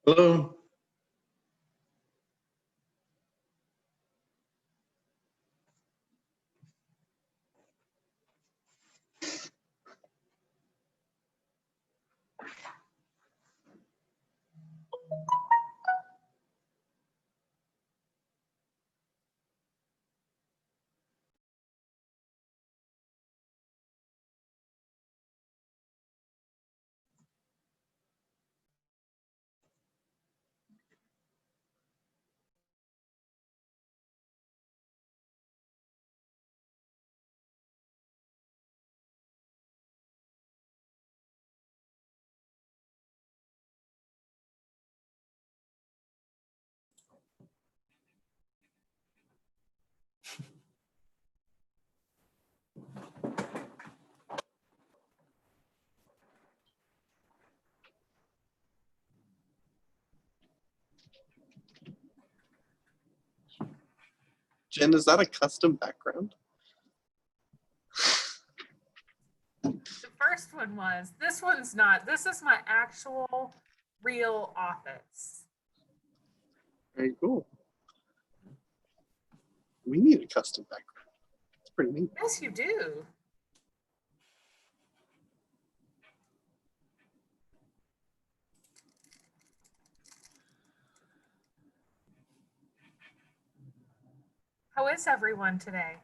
Hello. Jen, is that a custom background? The first one was. This one's not. This is my actual real office. Very cool. We need a custom background. It's pretty neat. Yes, you do. How is everyone today?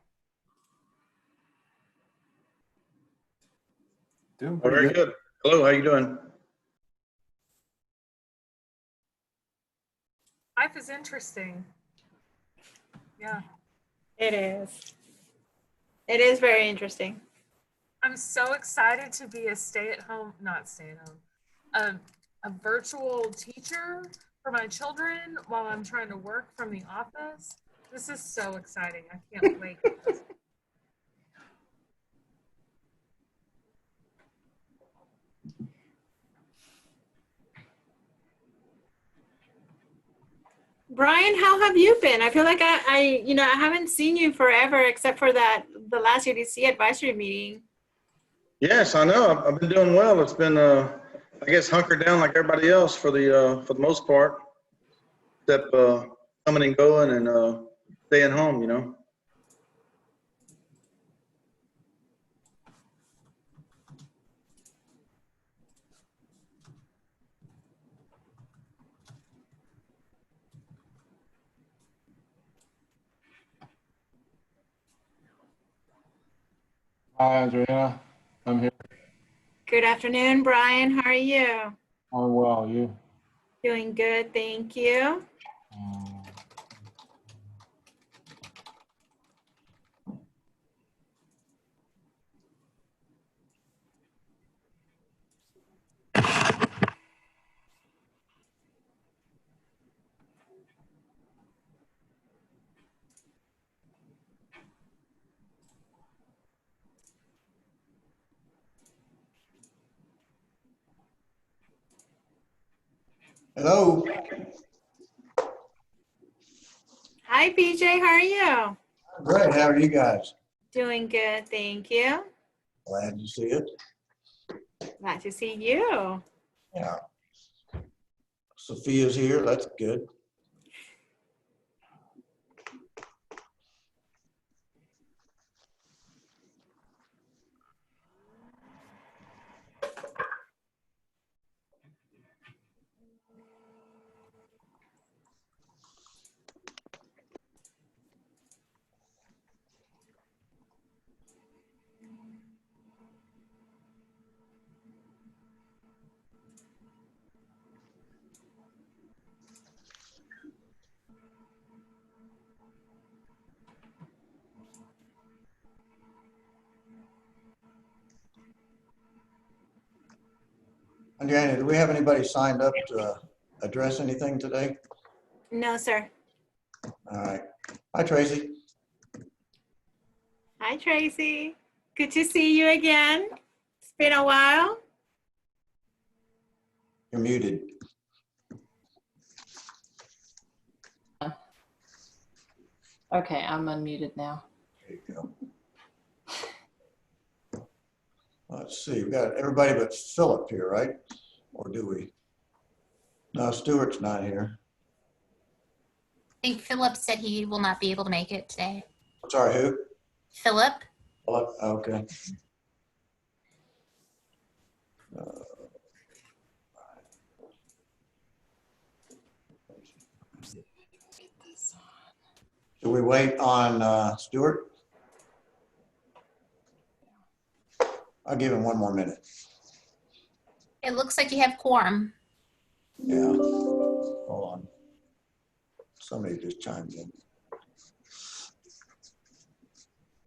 Doing Oh, very good. Hello, how you doing? Life is interesting. Yeah. It is. It is very interesting. I'm so excited to be a a virtual teacher for my children while I'm trying to work from the office. This is so exciting. I can't wait. Brian, how have you been? I feel like I haven't seen you forever except for the last UDC advisory meeting. Yes, I know. I've been doing well. It's been, I guess, hunkered down like everybody else for the most part, except coming and going and staying home, you know. Hi, Adriana. I'm here. Good afternoon, Brian. How are you? I'm well. You? Doing good, thank you. Hello. Hi, PJ. How are you? Great. How are you guys? Doing good, thank you. Glad to see it. Glad to see you. Yeah. Sophia's here. That's good. Adriana, do we have anybody signed up to address anything today? No, sir. All right. Hi, Tracy. Hi, Tracy. Good to see you again. It's been a while. You're muted. Okay, I'm unmuted now. There you go. Let's see. We've got everybody but Philip here, right? Or do we? No, Stuart's not here. I think Philip said he will not be able to make it today. Sorry, who? Philip? Oh, okay. Should we wait on Stuart? I'll give him one more minute. It looks like you have quorum. Yeah. Hold on. Somebody just chimed in.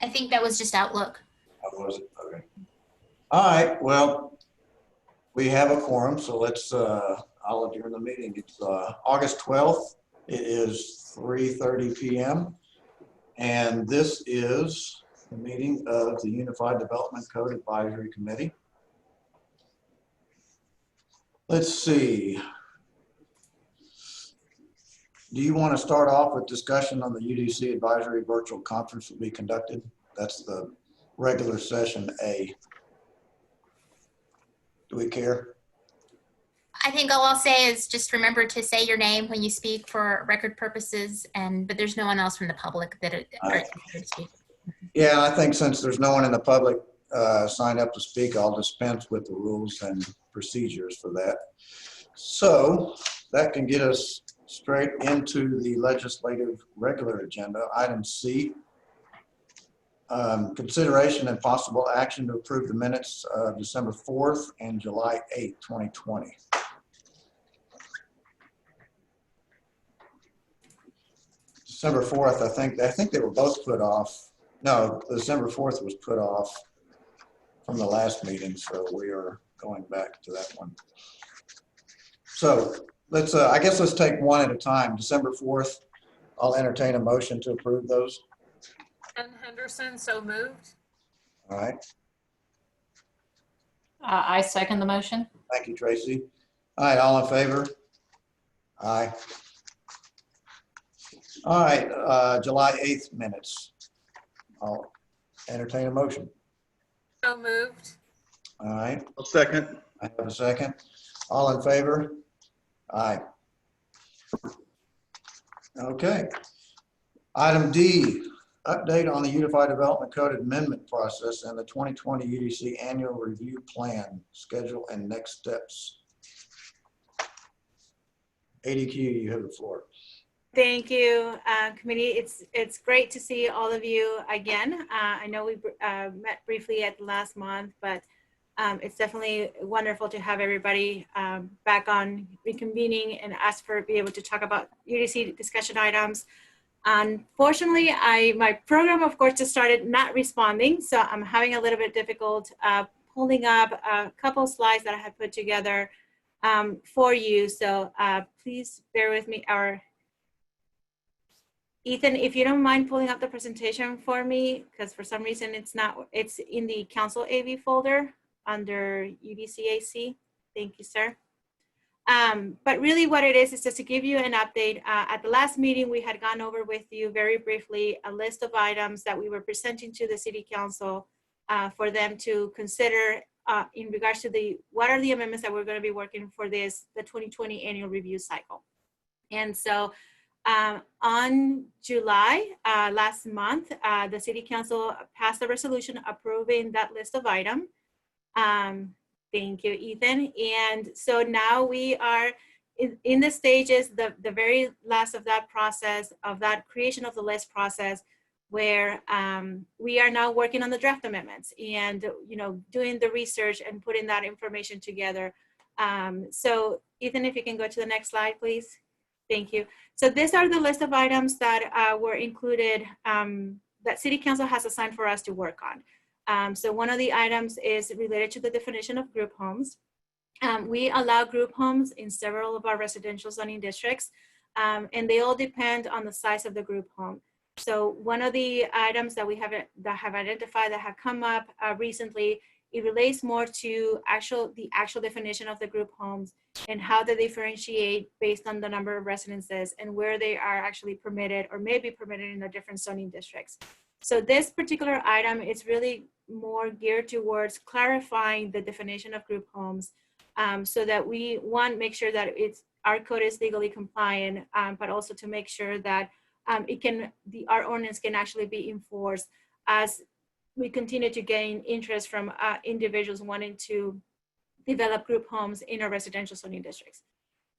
I think that was just Outlook. How was it? Okay. All right. Well, we have a quorum, so let's, I'll adjourn the meeting. It's August 12th. It is 3:30 p.m. And this is the meeting of the Unified Development Code Advisory Committee. Let's see. Do you want to start off with discussion on the UDC advisory virtual conference will be conducted? That's the regular session A. Do we care? I think all I'll say is just remember to say your name when you speak for record purposes, but there's no one else from the public that are considered to speak. Yeah, I think since there's no one in the public signed up to speak, I'll dispense with the rules and procedures for that. So that can get us straight into the legislative regular agenda. Item C, consideration and possible action to approve the minutes of December 4th and July 8th, 2020. December 4th, I think they were both put off. No, December 4th was put off from the last meeting, so we are going back to that one. So let's, I guess let's take one at a time. December 4th, I'll entertain a motion to approve those. And Henderson, so moved. All right, I second the motion. thank you, Tracy. All right, all in favor? Aye. All right, July 8th minutes. I'll entertain a motion. So moved. All right, I'll second. I have a second. All in favor? Aye. Okay. Item D, update on the Unified Development Code amendment process and the 2020 UDC annual review plan, schedule and next steps. ADQ, you have the floor. Thank you, committee. It's great to see all of you again. I know we met briefly at last month, but it's definitely wonderful to have everybody back on reconvening and ask for be able to talk about UDC discussion items. Unfortunately, my program, of course, just started not responding, so I'm having a little bit difficult pulling up a couple slides that I had put together for you. So please bear with me. Ethan, if you don't mind pulling up the presentation for me, because for some reason it's in the Council AV folder under UDCAC. Thank you, sir. But really what it is just to give you an update. At the last meeting, we had gone over with you very briefly a list of items that we were presenting to the City Council for them to consider in regards to what are the amendments that we're going to be working for the 2020 annual review cycle. And so on July last month, the City Council passed a resolution approving that list of items. Thank you, Ethan. And so now we are in the stages, the very last of that process, of that creation of the list process, where we are now working on the draft amendments and, doing the research and putting that information together. So Ethan, if you can go to the next slide, please. Thank you. So these are the list of items that were included, that City Council has assigned for us to work on. So one of the items is related to the definition of group homes. We allow group homes in several of our residential zoning districts, and they all depend on the size of the group home. So one of the items that we have identified that have come up recently, it relates more to the actual definition of the group homes and how they differentiate based on the number of residences and where they are actually permitted or may be permitted in the different zoning districts. So this particular item is really more geared towards clarifying the definition of group homes, so that we, one, make sure that our code is legally compliant, but also to make sure that our ordinance can actually be enforced as we continue to gain interest from individuals wanting to develop group homes in our residential zoning districts.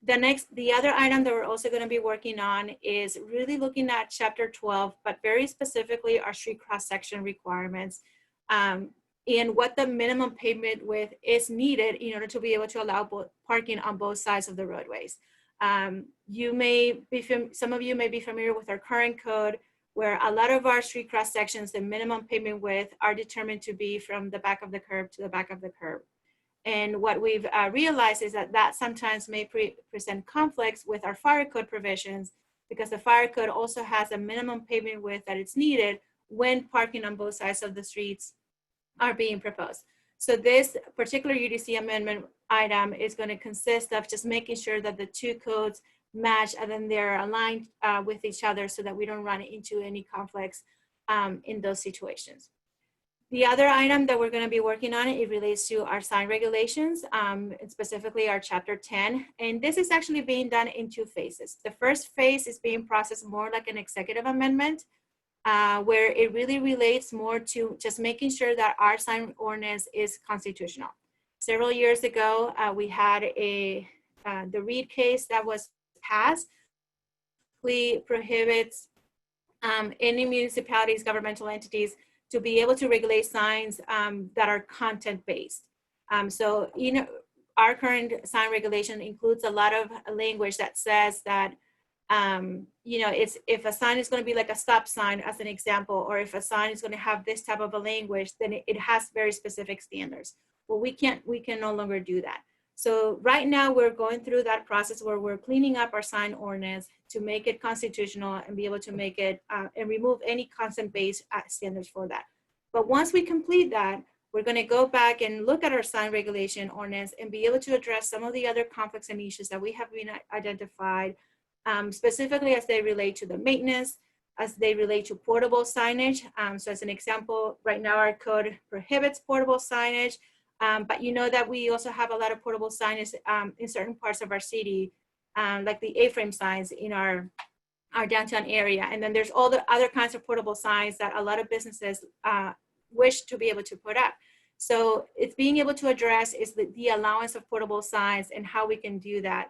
The other item that we're also going to be working on is really looking at Chapter 12, but very specifically our street cross-section requirements, and what the minimum pavement width is needed in order to be able to allow parking on both sides of the roadways. Some of you may be familiar with our current code, where a lot of our street cross sections, the minimum pavement width, are determined to be from the back of the curb to the back of the curb. And what we've realized is that sometimes may present conflicts with our fire code provisions, because the fire code also has a minimum pavement width that is needed when parking on both sides of the streets are being proposed. So this particular UDC amendment item is going to consist of just making sure that the two codes match and then they're aligned with each other so that we don't run into any conflicts in those situations. The other item that we're going to be working on, it relates to our sign regulations, specifically our Chapter 10. And this is actually being done in two phases. The first phase is being processed more like an executive amendment, where it really relates more to just making sure that our sign ordinance is constitutional. Several years ago, we had the Reed case that was passed. We prohibits any municipalities, governmental entities, to be able to regulate signs that are content-based. So, our current sign regulation includes a lot of language that says that, if a sign is going to be like a stop sign, as an example, or if a sign is going to have this type of a language, then it has very specific standards. Well, we can no longer do that. So right now we're going through that process where we're cleaning up our sign ordinance to make it constitutional and be able to make it and remove any content-based standards for that. But once we complete that, we're going to go back and look at our sign regulation ordinance and be able to address some of the other conflicts and issues that we have been identified, specifically as they relate to the maintenance, as they relate to portable signage. So as an example, right now our code prohibits portable signage, but you know that we also have a lot of portable signage in certain parts of our city, like the A-frame signs in our downtown area. And then there's all the other kinds of portable signs that a lot of businesses wish to be able to put up. So it's being able to address is the allowance of portable signs and how we can do that.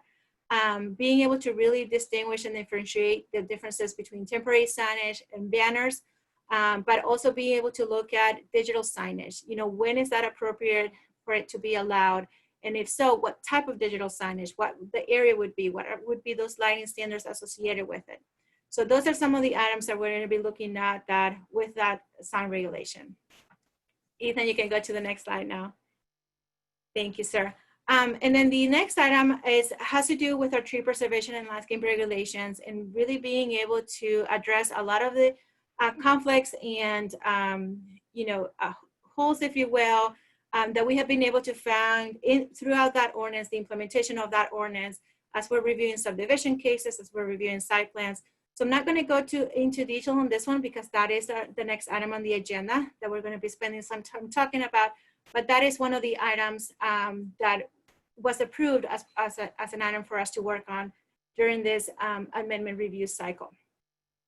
Being able to really distinguish and differentiate the differences between temporary signage and banners, but also being able to look at digital signage. When is that appropriate for it to be allowed? And if so, what type of digital signage, what the area would be, what would be those lighting standards associated with it. So those are some of the items that we're going to be looking at with that sign regulation. Ethan, you can go to the next slide now. Thank you, sir. And then the next item has to do with our tree preservation and landscape regulations, and really being able to address a lot of the conflicts and holes, if you will, that we have been able to find throughout that ordinance, the implementation of that ordinance, as we're reviewing subdivision cases, as we're reviewing site plans. So I'm not going to go into detail on this one because that is the next item on the agenda that we're going to be spending some time talking about. But that is one of the items that was approved as an item for us to work on during this amendment review cycle.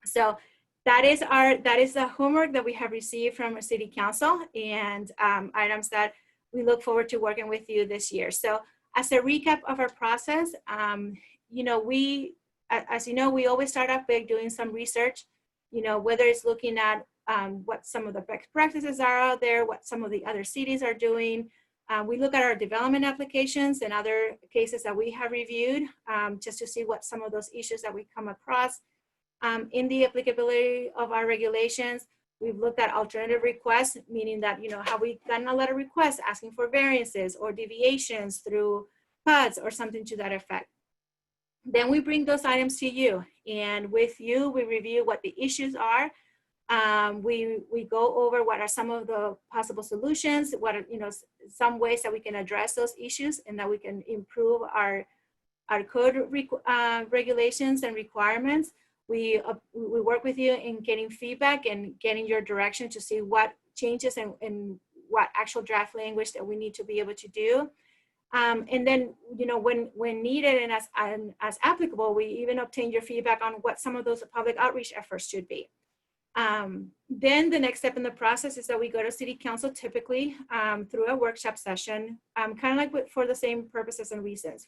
So that is the homework that we have received from our City Council, and items that we look forward to working with you this year. So as a recap of our process, as you know, we always start off by doing some research, whether it's looking at what some of the best practices are out there, what some of the other cities are doing. We look at our development applications and other cases that we have reviewed, just to see what some of those issues that we come across. In the applicability of our regulations, we've looked at alternative requests, meaning that, have we gotten a lot of requests asking for variances or deviations through PUDs or something to that effect. Then we bring those items to you, and with you, we review what the issues are. We go over what are some of the possible solutions, what are, some ways that we can address those issues and that we can improve our code regulations and requirements. We work with you in getting feedback and getting your direction to see what changes and what actual draft language that we need to be able to do. And then, when needed and as applicable, we even obtain your feedback on what some of those public outreach efforts should be. Then the next step in the process is that we go to City Council, typically through a workshop session, kind of like for the same purposes and reasons.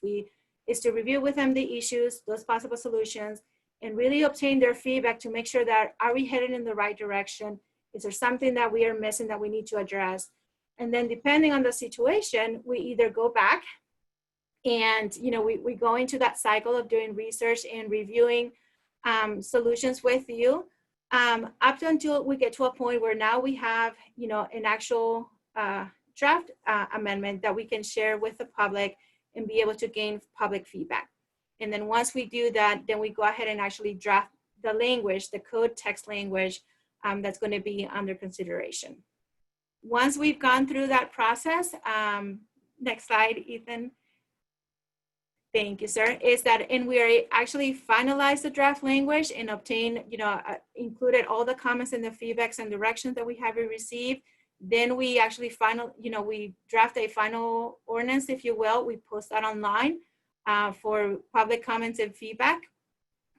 Is to review with them the issues, those possible solutions, and really obtain their feedback to make sure that, are we headed in the right direction? Is there something that we are missing that we need to address? And then depending on the situation, we either go back and, we go into that cycle of doing research and reviewing solutions with you, up until we get to a point where now we have, an actual draft amendment that we can share with the public and be able to gain public feedback. And then once we do that, then we go ahead and actually draft the language, the code text language that's going to be under consideration. Once we've gone through that process, next slide, Ethan. Thank you, sir. And we are actually finalized the draft language and obtain, included all the comments and the feedbacks and directions that we have received. Then we actually we draft a final ordinance, if you will. We post that online for public comments and feedback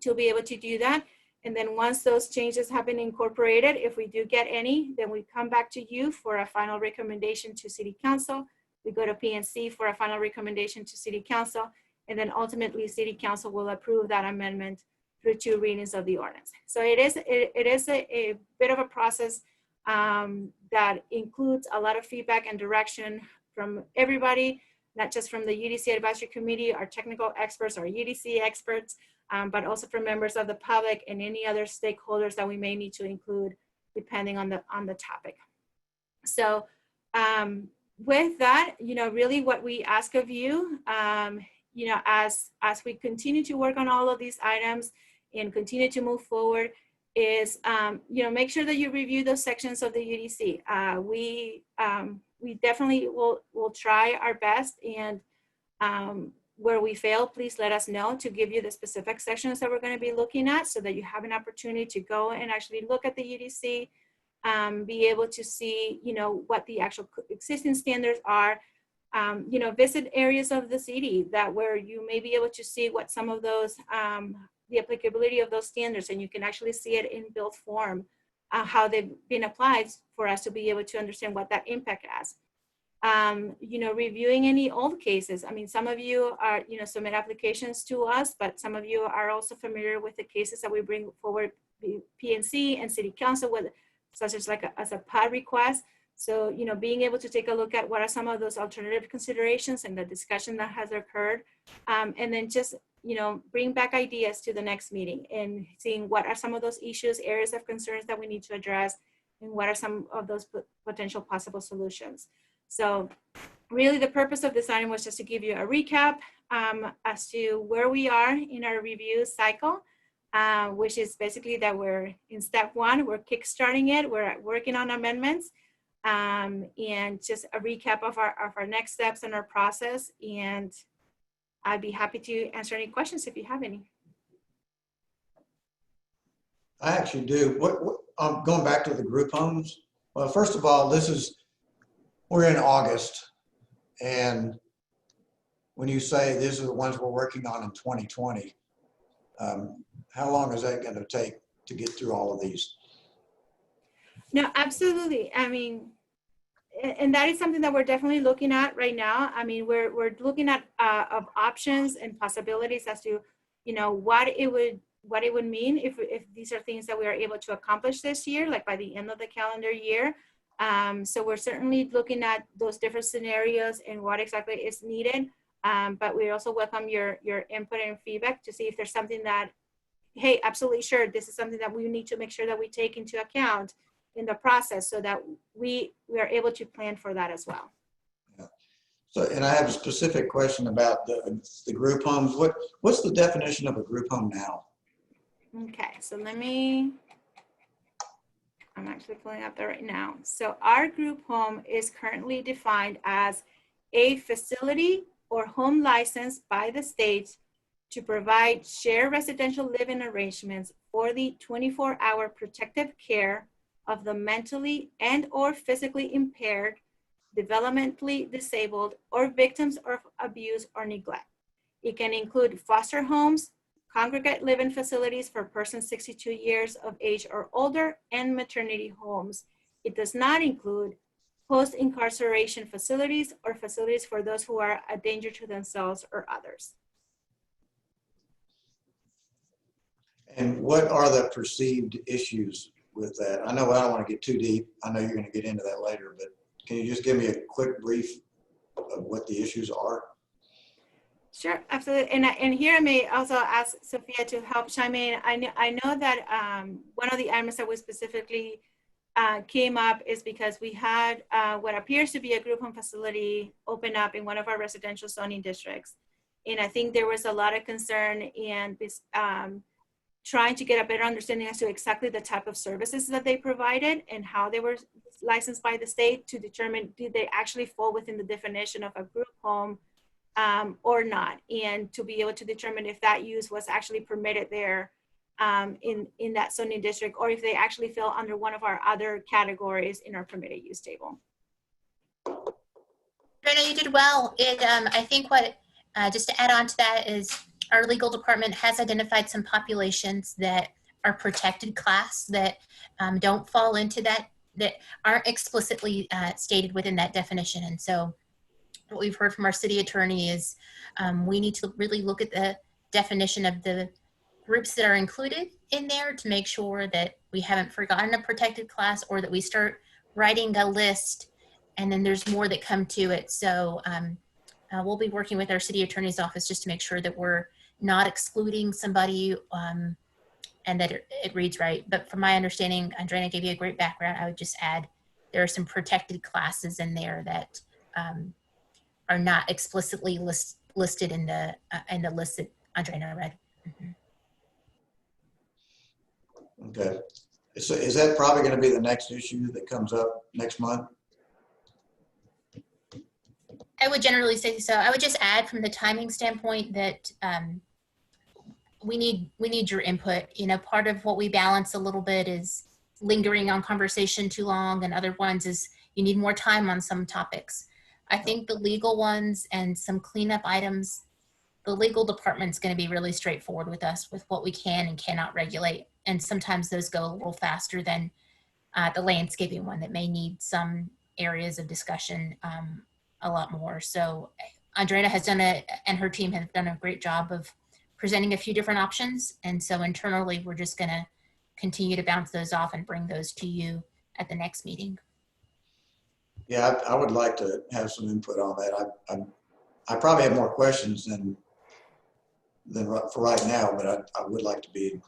to be able to do that. And then once those changes have been incorporated, if we do get any, then we come back to you for a final recommendation to City Council. We go to PNC for a final recommendation to City Council. And then ultimately City Council will approve that amendment through 2 readings of the ordinance. So it is a bit of a process that includes a lot of feedback and direction from everybody, not just from the UDC Advisory Committee, our technical experts, our UDC experts, but also from members of the public and any other stakeholders that we may need to include depending on the topic. So with that, really what we ask of you, as we continue to work on all of these items and continue to move forward, is make sure that you review those sections of the UDC. We definitely will try our best, and where we fail, please let us know to give you the specific sections that we're going to be looking at, so that you have an opportunity to go and actually look at the UDC, be able to see what the actual existing standards are. Visit areas of the city where you may be able to see what some of those, the applicability of those standards, and you can actually see it in built form, how they've been applied for us to be able to understand what that impact has. Reviewing any old cases. I mean, some of you are, submit applications to us, but some of you are also familiar with the cases that we bring forward, PNC and City Council, with such as as a PUD request. So, being able to take a look at what are some of those alternative considerations and the discussion that has occurred, and then just, bring back ideas to the next meeting and seeing what are some of those issues, areas of concerns that we need to address, and what are some of those potential possible solutions. So really the purpose of this item was just to give you a recap as to where we are in our review cycle, which is basically that we're in step 1, we're kickstarting it, we're working on amendments. And just a recap of our next steps in our process. And I'd be happy to answer any questions if you have any. I actually do. Going back to the group homes. Well, first of all, we're in August. And when you say these are the ones we're working on in 2020, how long is that going to take to get through all of these? No, absolutely. I mean, and that is something that we're definitely looking at right now. I mean, we're looking at of options and possibilities as to, what it would mean if these are things that we are able to accomplish this year, like by the end of the calendar year. So we're certainly looking at those different scenarios and what exactly is needed. But we also welcome your input and feedback to see if there's something that, hey, absolutely sure, this is something that we need to make sure that we take into account in the process, so that we are able to plan for that as well. Yeah. So, and I have a specific question about the group homes. What's the definition of a group home now? Okay, so I'm actually pulling up that right now. So our group home is currently defined as a facility or home licensed by the state to provide shared residential living arrangements for the 24-hour protective care of the mentally and or physically impaired developmentally disabled, or victims of abuse or neglect. It can include foster homes, congregate living facilities for persons 62 years of age or older, and maternity homes. It does not include post-incarceration facilities or facilities for those who are a danger to themselves or others. And what are the perceived issues with that? I know I don't want to get too deep. I know you're going to get into that later, but can you just give me a quick brief of what the issues are? Sure, absolutely. And here I may also ask Sophia to help chime in. I know that one of the items that was specifically came up is because we had what appears to be a group home facility open up in one of our residential zoning districts. And I think there was a lot of concern and trying to get a better understanding as to exactly the type of services that they provided and how they were licensed by the state to determine did they actually fall within the definition of a group home or not, and to be able to determine if that use was actually permitted there in that zoning district, or if they actually fell under one of our other categories in our permitted use table. Brenda, you did well. I think what, just to add on to that, is our legal department has identified some populations that are protected class that don't fall into that aren't explicitly stated within that definition. And so what we've heard from our city attorney is we need to really look at the definition of the groups that are included in there to make sure that we haven't forgotten a protected class, or that we start writing a list and then there's more that come to it. So we'll be working with our city attorney's office just to make sure that we're not excluding somebody and that it reads right. But from my understanding, Andrea gave you a great background. I would just add there are some protected classes in there that are not explicitly listed in the list that Andrea read. Mm-hmm. Okay. So is that probably going to be the next issue that comes up next month? I would generally say so. I would just add from the timing standpoint that we need your input. You know, part of what we balance a little bit is lingering on conversation too long, and other ones is you need more time on some topics. I think the legal ones and some cleanup items, the legal department's going to be really straightforward with us with what we can and cannot regulate. And sometimes those go a little faster than the landscaping one that may need some areas of discussion a lot more. So Andrea has done and her team have done a great job of presenting a few different options. And so internally, we're just going to continue to bounce those off and bring those to you at the next meeting. Yeah, I would like to have some input on that. I probably have more questions than for right now, but I would like to be,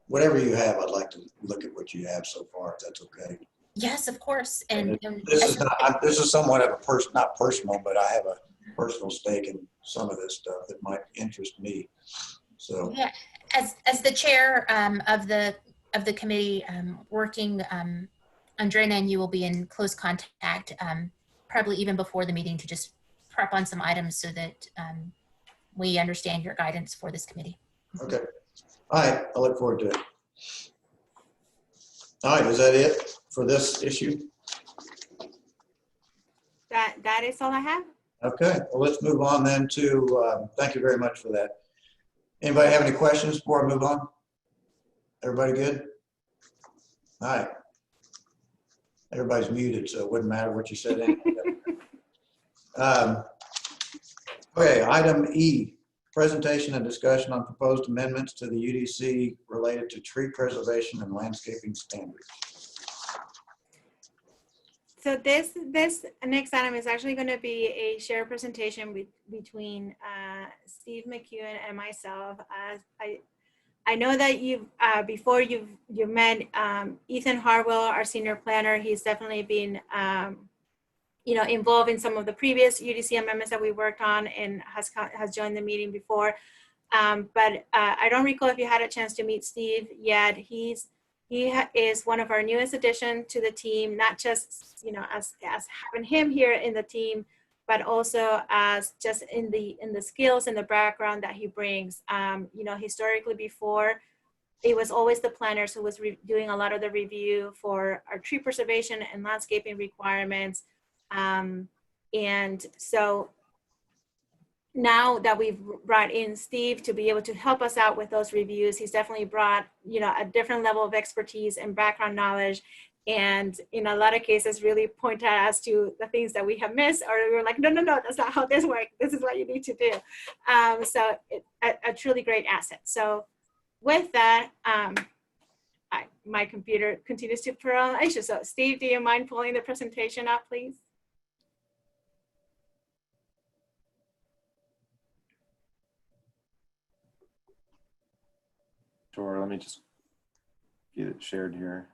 whatever you have, I'd like to look at what you have so far, if that's okay. Yes, of course. And this is somewhat of a not personal, but I have a personal stake in some of this stuff that might interest me. So yeah, as the chair of the committee working, Andrea and you will be in close contact, probably even before the meeting, to just prep on some items so that we understand your guidance for this committee. okay. All right, I look forward to it. All right, is that it for this issue? That is all I have. Okay, well, let's move on then to, thank you very much for that. Anybody have any questions before I move on? Everybody good? All right. Everybody's muted, so it wouldn't matter what you said anyway. Okay, item E, presentation and discussion on proposed amendments to the UDC related to tree preservation and landscaping standards. So this next item is actually going to be a shared presentation between Steve McEwen and myself. I know that before you met Ethan Harwell, our senior planner. He's definitely been involved in some of the previous UDC amendments that we worked on, and has joined the meeting before. But I don't recall if you had a chance to meet Steve yet. He is one of our newest addition to the team, not just as having him here in the team, but also as just in the skills and the background that he brings. Historically before, it was always the planners who was doing a lot of the review for our tree preservation and landscaping requirements. And so now that we've brought in Steve to be able to help us out with those reviews, he's definitely brought, a different level of expertise and background knowledge. And in a lot of cases, really point at us to the things that we have missed, or we were like, no, that's not how this works. This is what you need to do. So a truly great asset. So with that, my computer continues to throw on issues. So Steve, do you mind pulling the presentation up, please? Sure, let me just get it shared here.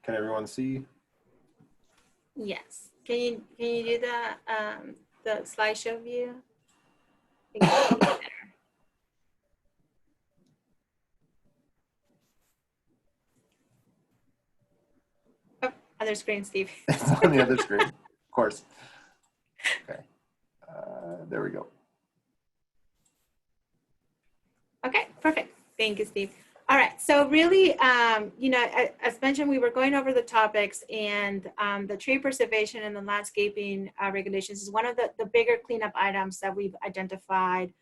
Can everyone see? Yes. Can you do the slideshow view? Oh, other screen, Steve. It's on the other screen, of course. Okay, there we go. Okay, perfect. Thank you, Steve. All right, so really, as mentioned, we were going over the topics, and the tree preservation and the landscaping regulations is one of the bigger cleanup items that we've identified.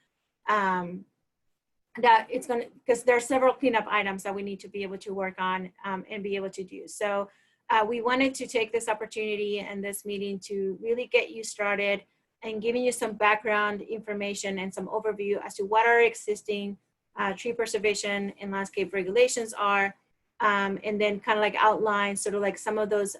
That it's going to, because there are several cleanup items that we need to be able to work on and be able to do. So we wanted to take this opportunity and this meeting to really get you started and giving you some background information and some overview as to what our existing tree preservation and landscape regulations are, and then kind of like outline sort of like some of those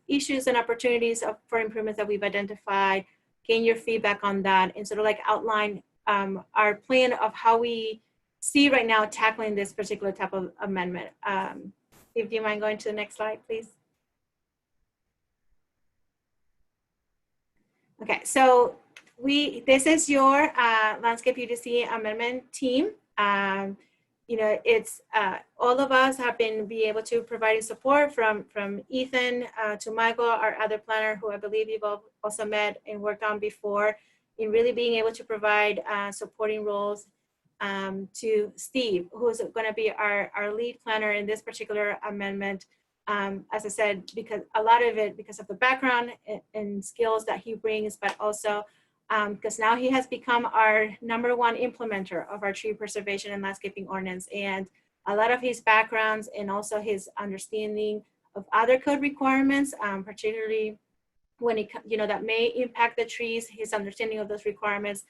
issues and opportunities for improvements that we've identified, gain your feedback on that, and sort of like outline our plan of how we see right now tackling this particular type of amendment. Steve, do you mind going to the next slide, please? Okay, so this is your landscape UDC amendment team. It's all of us have been able to provide support from Ethan to Michael, our other planner, who I believe you've also met and worked on before, in really being able to provide supporting roles to Steve, who's going to be our lead planner in this particular amendment. As I said, because a lot of it because of the background and skills that he brings, but also because now he has become our #1 implementer of our tree preservation and landscaping ordinance, and a lot of his backgrounds and also his understanding of other code requirements, particularly when it that may impact the trees, his understanding of those requirements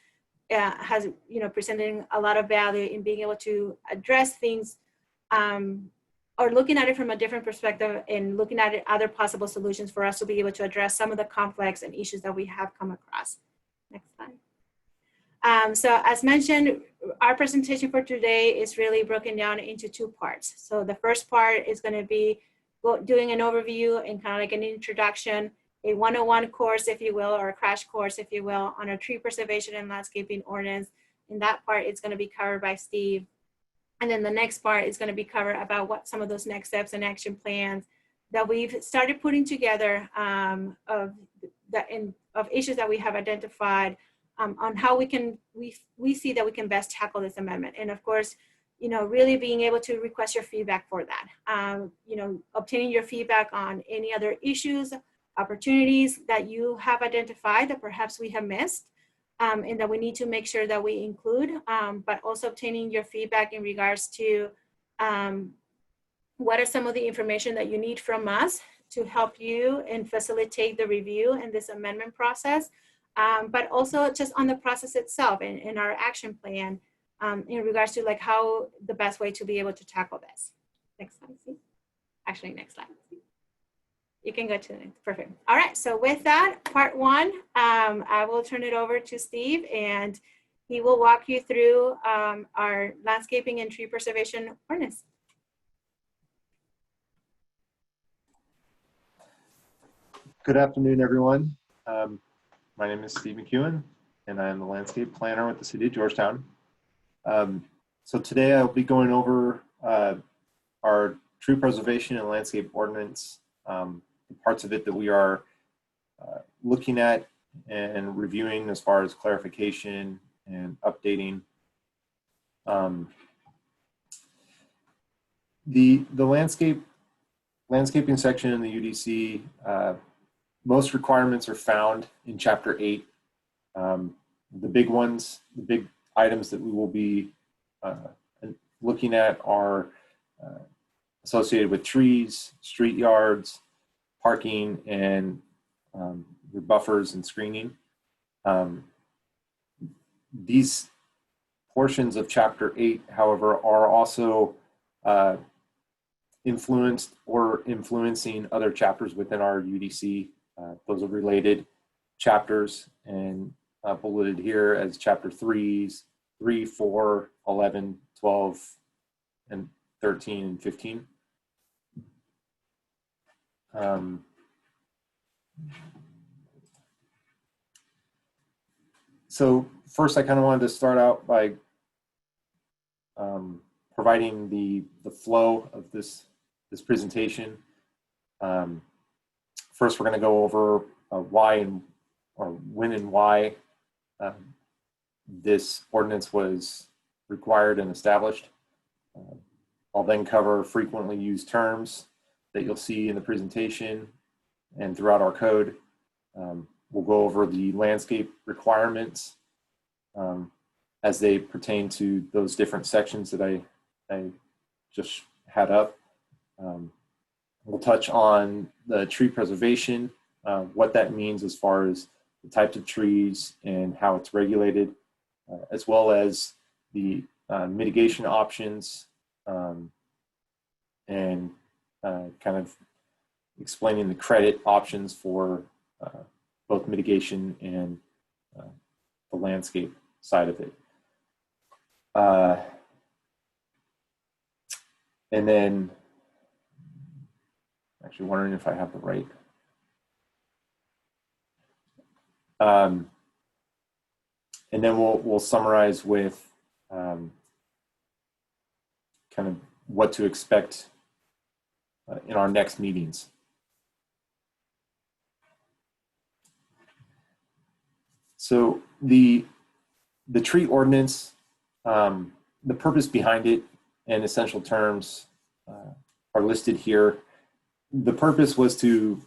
has presenting a lot of value in being able to address things or looking at it from a different perspective and looking at other possible solutions for us to be able to address some of the complex and issues that we have come across. Next slide. So as mentioned, our presentation for today is really broken down into 2 parts. So the first part is going to be doing an overview and kind of like an introduction, a 101 course, if you will, or a crash course, if you will, on a tree preservation and landscaping ordinance. In that part, it's going to be covered by Steve. And then the next part is going to be covered about what some of those next steps and action plans that we've started putting together of issues that we have identified on how we see that we can best tackle this amendment. And of course, really being able to request your feedback for that. Obtaining your feedback on any other issues, opportunities that you have identified that perhaps we have missed. And that we need to make sure that we include, but also obtaining your feedback in regards to what are some of the information that you need from us to help you and facilitate the review and this amendment process, but also just on the process itself and in our action plan in regards to like how the best way to be able to tackle this. Next slide, please. Actually, next slide. You can go to the next, perfect. All right, so with that, part 1, I will turn it over to Steve and he will walk you through our landscaping and tree preservation ordinance. Good afternoon, everyone. My name is Steve McEwen, and I'm the landscape planner with the City of Georgetown. So today I'll be going over our tree preservation and landscape ordinance, the parts of it that we are looking at and reviewing as far as clarification and updating. The landscaping section in the UDC, most requirements are found in Chapter 8. The big ones, the big items that we will be looking at are associated with trees, street yards, parking, and the buffers and screening. These portions of Chapter 8, however, are also influenced or influencing other chapters within our UDC. Those are related chapters and bulleted here as Chapter 3s, 3, 4, 11, 12, and 13 and 15. So first, I kind of wanted to start out by providing the flow of this presentation. First, we're going to go over when and why this ordinance was required and established. I'll then cover frequently used terms that you'll see in the presentation and throughout our code. We'll go over the landscape requirements as they pertain to those different sections that I just had up. We'll touch on the tree preservation, what that means as far as the types of trees and how it's regulated, as well as the mitigation options, and kind of explaining the credit options for both mitigation and the landscape side of it. And then, actually wondering if I have the right. And then we'll summarize with kind of what to expect in our next meetings. So the tree ordinance, the purpose behind it and essential terms are listed here. The purpose was to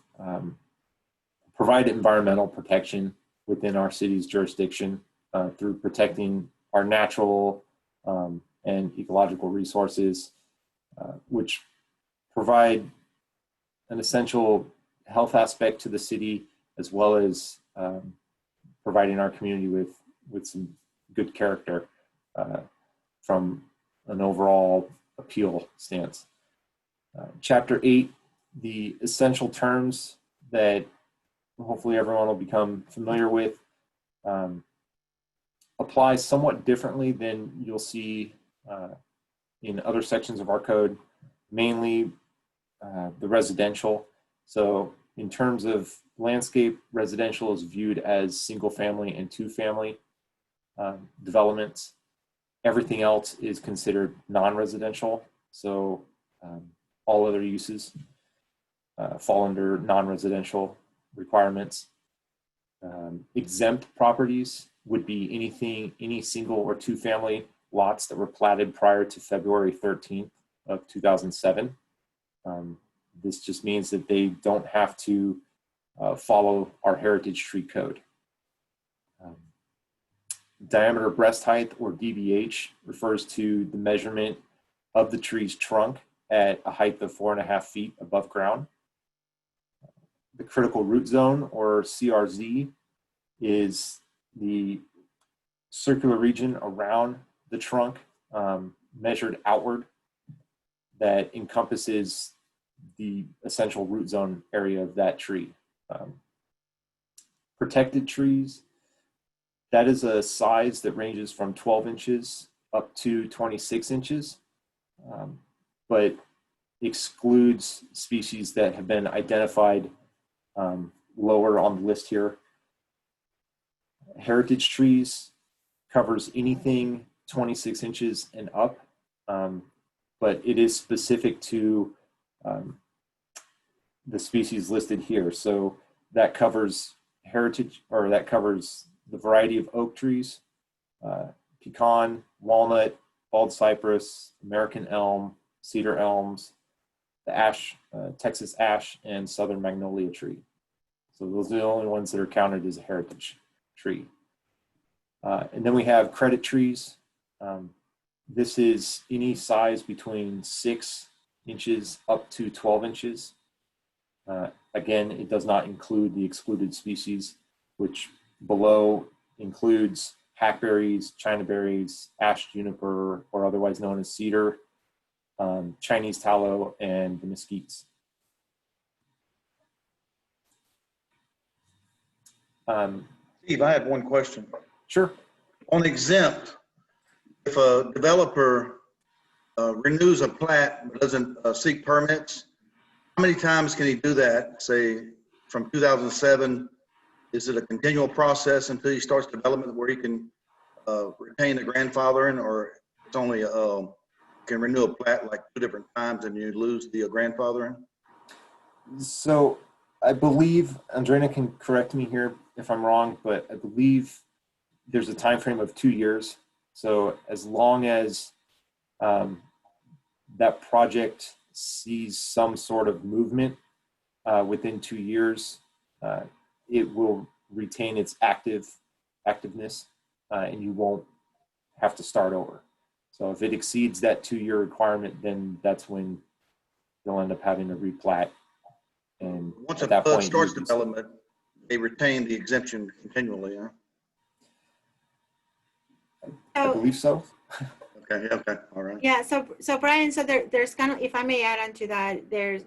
provide environmental protection within our city's jurisdiction through protecting our natural and ecological resources, which provide an essential health aspect to the city, as well as providing our community with some good character from an overall appeal stance. Chapter 8, the essential terms that hopefully everyone will become familiar with, applies somewhat differently than you'll see in other sections of our code, mainly the residential. So in terms of landscape, residential is viewed as single family and two family developments. Everything else is considered non-residential. So all other uses fall under non-residential requirements. Exempt properties would be any single or two family lots that were platted prior to February 13th of 2007. This just means that they don't have to follow our heritage tree code. Diameter breast height, or DBH, refers to the measurement of the tree's trunk at a height of 4.5 feet above ground. The critical root zone, or CRZ, is the circular region around the trunk, measured outward, that encompasses the essential root zone area of that tree. Protected trees, that is a size that ranges from 12 inches up to 26 inches, but excludes species that have been identified lower on the list here. Heritage trees covers anything 26 inches and up, but it is specific to the species listed here. So that covers heritage, or that covers the variety of oak trees, pecan, walnut, bald cypress, American elm, cedar elms, the ash, Texas ash, and southern magnolia tree. So those are the only ones that are counted as a heritage tree. And then we have credit trees. This is any size between 6 inches up to 12 inches. Again, it does not include the excluded species, which below includes hackberries, chinaberries, ash juniper, or otherwise known as cedar, Chinese tallow, and the mesquites. Steve, I have one question. Sure. On exempt, if a developer renews a plat but doesn't seek permits, how many times can he do that? Say from 2007, is it a continual process until he starts development where he can retain the grandfathering, or it's only can renew a plat like 2 different times and you lose the grandfathering? So I believe, Andrena can correct me here if I'm wrong, but I believe there's a time frame of 2 years. So as long as that project sees some sort of movement within 2 years, it will retain its activeness, and you won't have to start over. So if it exceeds that 2-year requirement, then that's when you'll end up having to replat. And Once at a that PUD point, starts you- development, they retain the exemption continually, huh? I believe so. Okay, all right. Yeah, so Brian, so there's kind of, if I may add on to that, there's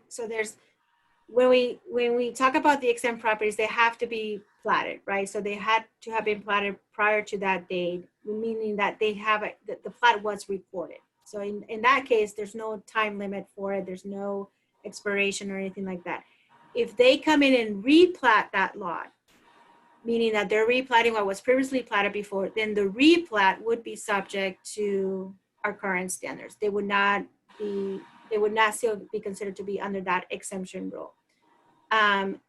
when we talk about the exempt properties, they have to be platted, right? So they had to have been platted prior to that date, meaning that they have the plat was recorded. So in that case, there's no time limit for it. There's no expiration or anything like that. If they come in and replat that lot, meaning that they're replatting what was previously platted before, then the replat would be subject to our current standards. They would not still be considered to be under that exemption rule.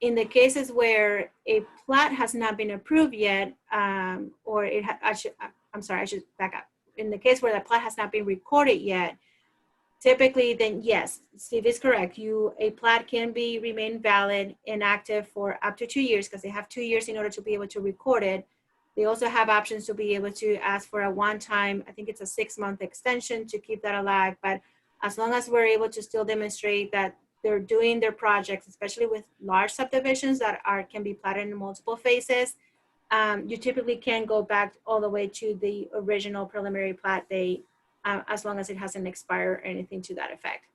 In the cases where a plat has not been approved yet, or I should back up. In the case where the plat has not been recorded yet, typically, then yes, Steve is correct. A plat can remain valid and active for up to 2 years, because they have 2 years in order to be able to record it. They also have options to be able to ask for a one-time, I think it's a 6-month extension to keep that alive. But as long as we're able to still demonstrate that they're doing their projects, especially with large subdivisions that can be platted in multiple phases, you typically can go back all the way to the original preliminary plat date, as long as it hasn't expired or anything to that effect.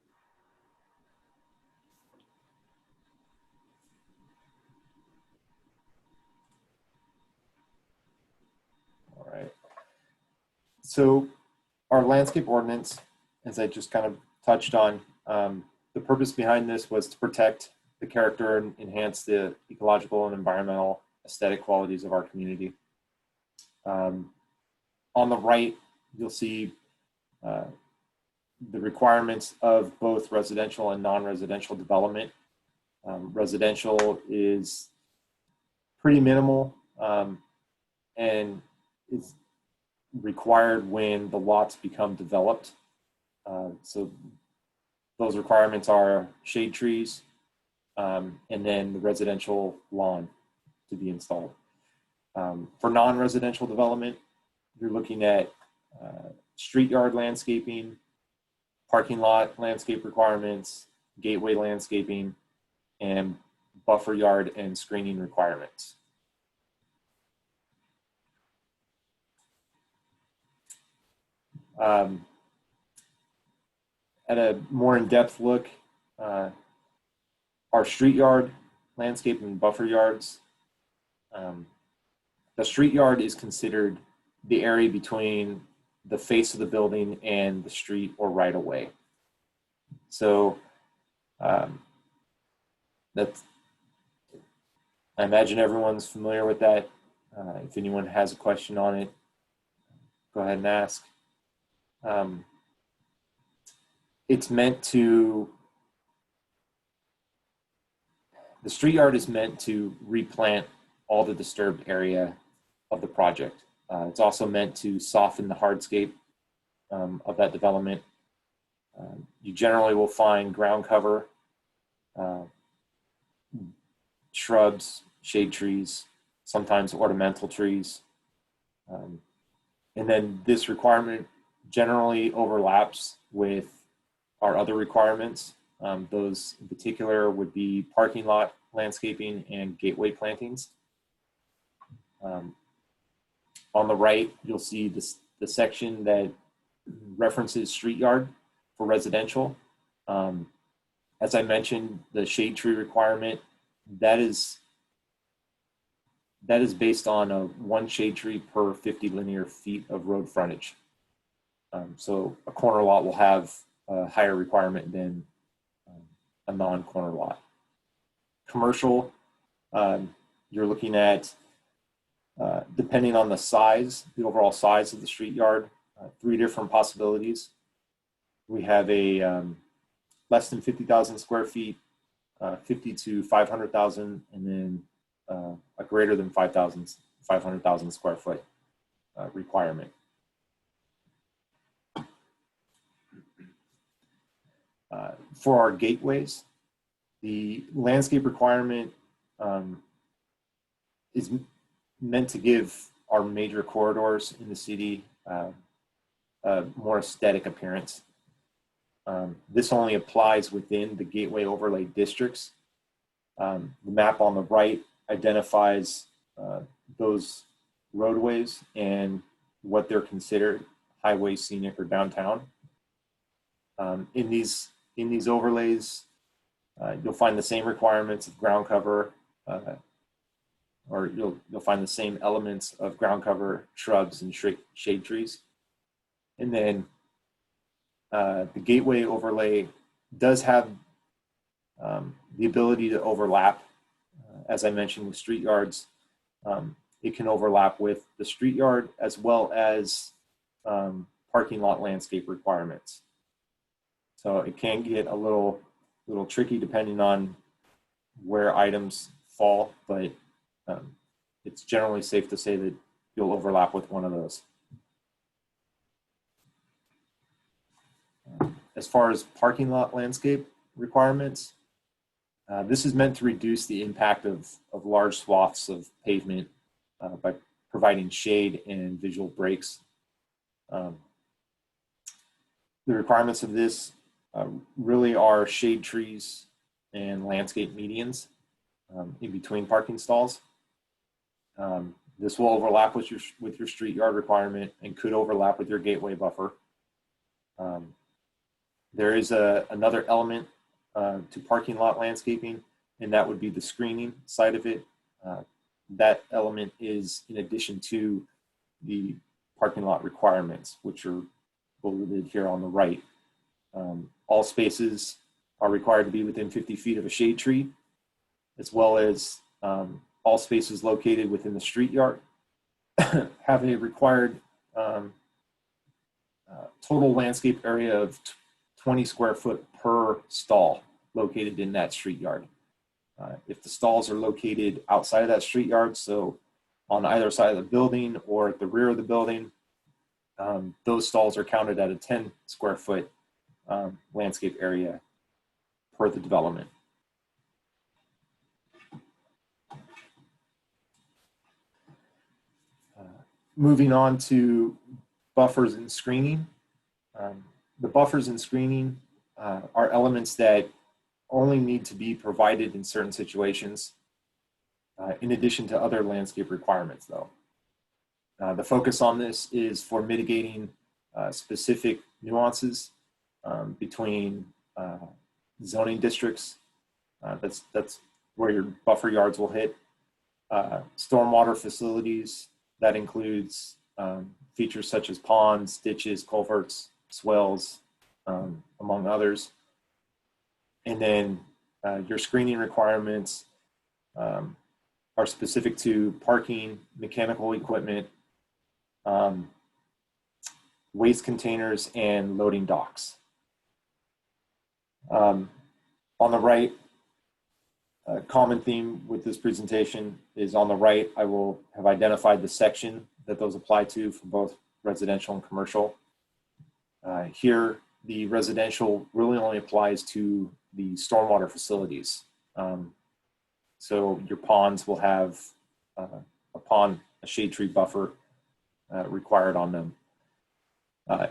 All right. So our landscape ordinance, as I just kind of touched on, the purpose behind this was to protect the character and enhance the ecological and environmental aesthetic qualities of our community. On the right, you'll see the requirements of both residential and non-residential development. Residential is pretty minimal and is required when the lots become developed. So those requirements are shade trees, and then the residential lawn to be installed. For non-residential development, you're looking at street yard landscaping, parking lot landscape requirements, gateway landscaping, and buffer yard and screening requirements. At a more in-depth look, our street yard landscape and buffer yards. The street yard is considered the area between the face of the building and the street or right of way. So that's, I imagine everyone's familiar with that. If anyone has a question on it, go ahead and ask. It's meant to The street yard is meant to replant all the disturbed area of the project. It's also meant to soften the hardscape of that development. You generally will find ground cover, shrubs, shade trees, sometimes ornamental trees. And then this requirement generally overlaps with our other requirements. Those in particular would be parking lot landscaping and gateway plantings. On the right, you'll see the section that references street yard for residential. As I mentioned, the shade tree requirement, that is based on a 1 shade tree per 50 linear feet of road frontage. So a corner lot will have a higher requirement than a non-corner lot. Commercial, you're looking at, depending on the size, the overall size of the street yard, 3 different possibilities. We have a less than 50,000 square feet, 50 to 500,000, and then a greater than 500,000 square foot requirement. For our gateways, the landscape requirement is meant to give our major corridors in the city a more aesthetic appearance. This only applies within the gateway overlay districts. The map on the right identifies those roadways and what they're considered, highway, scenic, or downtown. In these overlays, you'll find the same requirements of ground cover, or you'll find the same elements of ground cover, shrubs, and shade trees. And then the gateway overlay does have the ability to overlap. As I mentioned with street yards, it can overlap with the street yard as well as parking lot landscape requirements. So it can get a little tricky depending on where items fall, but it's generally safe to say that you'll overlap with one of those. As far as parking lot landscape requirements, this is meant to reduce the impact of large swaths of pavement by providing shade and visual breaks. The requirements of this really are shade trees and landscape medians in between parking stalls. This will overlap with your street yard requirement and could overlap with your gateway buffer. There is another element to parking lot landscaping, and that would be the screening side of it. That element is in addition to the parking lot requirements, which are bulleted here on the right. All spaces are required to be within 50 feet of a shade tree, as well as all spaces located within the street yard have a required total landscape area of 20 square foot per stall located in that street yard. If the stalls are located outside of that street yard, so on either side of the building or at the rear of the building, those stalls are counted at a 10 square foot landscape area per the development. Moving on to buffers and screening. The buffers and screening are elements that only need to be provided in certain situations, in addition to other landscape requirements though. The focus on this is for mitigating specific nuances between zoning districts. That's where your buffer yards will hit. Stormwater facilities, that includes features such as ponds, ditches, culverts, swells, among others. And then your screening requirements are specific to parking, mechanical equipment, waste containers, and loading docks. On the right, common theme with this presentation is on the right, I will have identified the section that those apply to for both residential and commercial. Here, the residential really only applies to the stormwater facilities. So your ponds will have a shade tree buffer required on them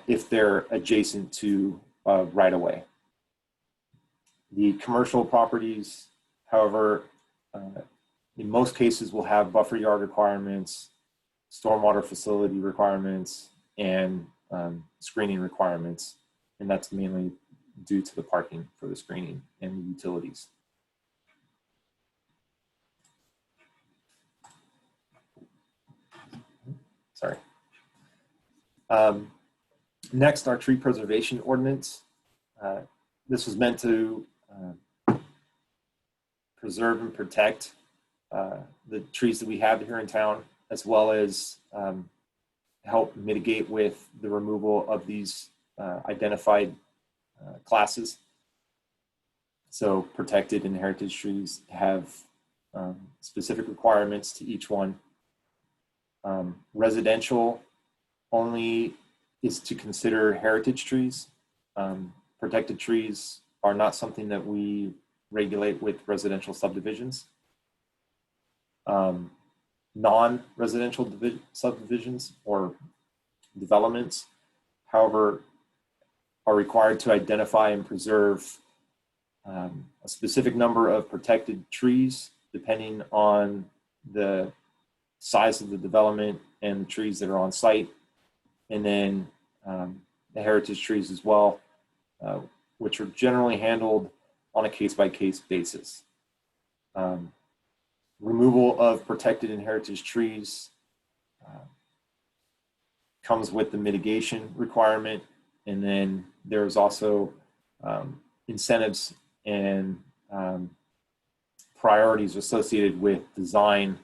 if they're adjacent to right of way. The commercial properties, however, in most cases will have buffer yard requirements, stormwater facility requirements, and screening requirements. And that's mainly due to the parking for the screening and the utilities. Sorry. Next, our tree preservation ordinance. This was meant to preserve and protect the trees that we have here in town, as well as help mitigate with the removal of these identified classes. So protected and heritage trees have specific requirements to each one. Residential only is to consider heritage trees. Protected trees are not something that we regulate with residential subdivisions. Non-residential subdivisions or developments, however, are required to identify and preserve a specific number of protected trees depending on the size of the development and the trees that are on site, and then the heritage trees as well, which are generally handled on a case-by-case basis. Removal of protected and heritage trees comes with the mitigation requirement, and then there's also incentives and priorities associated with design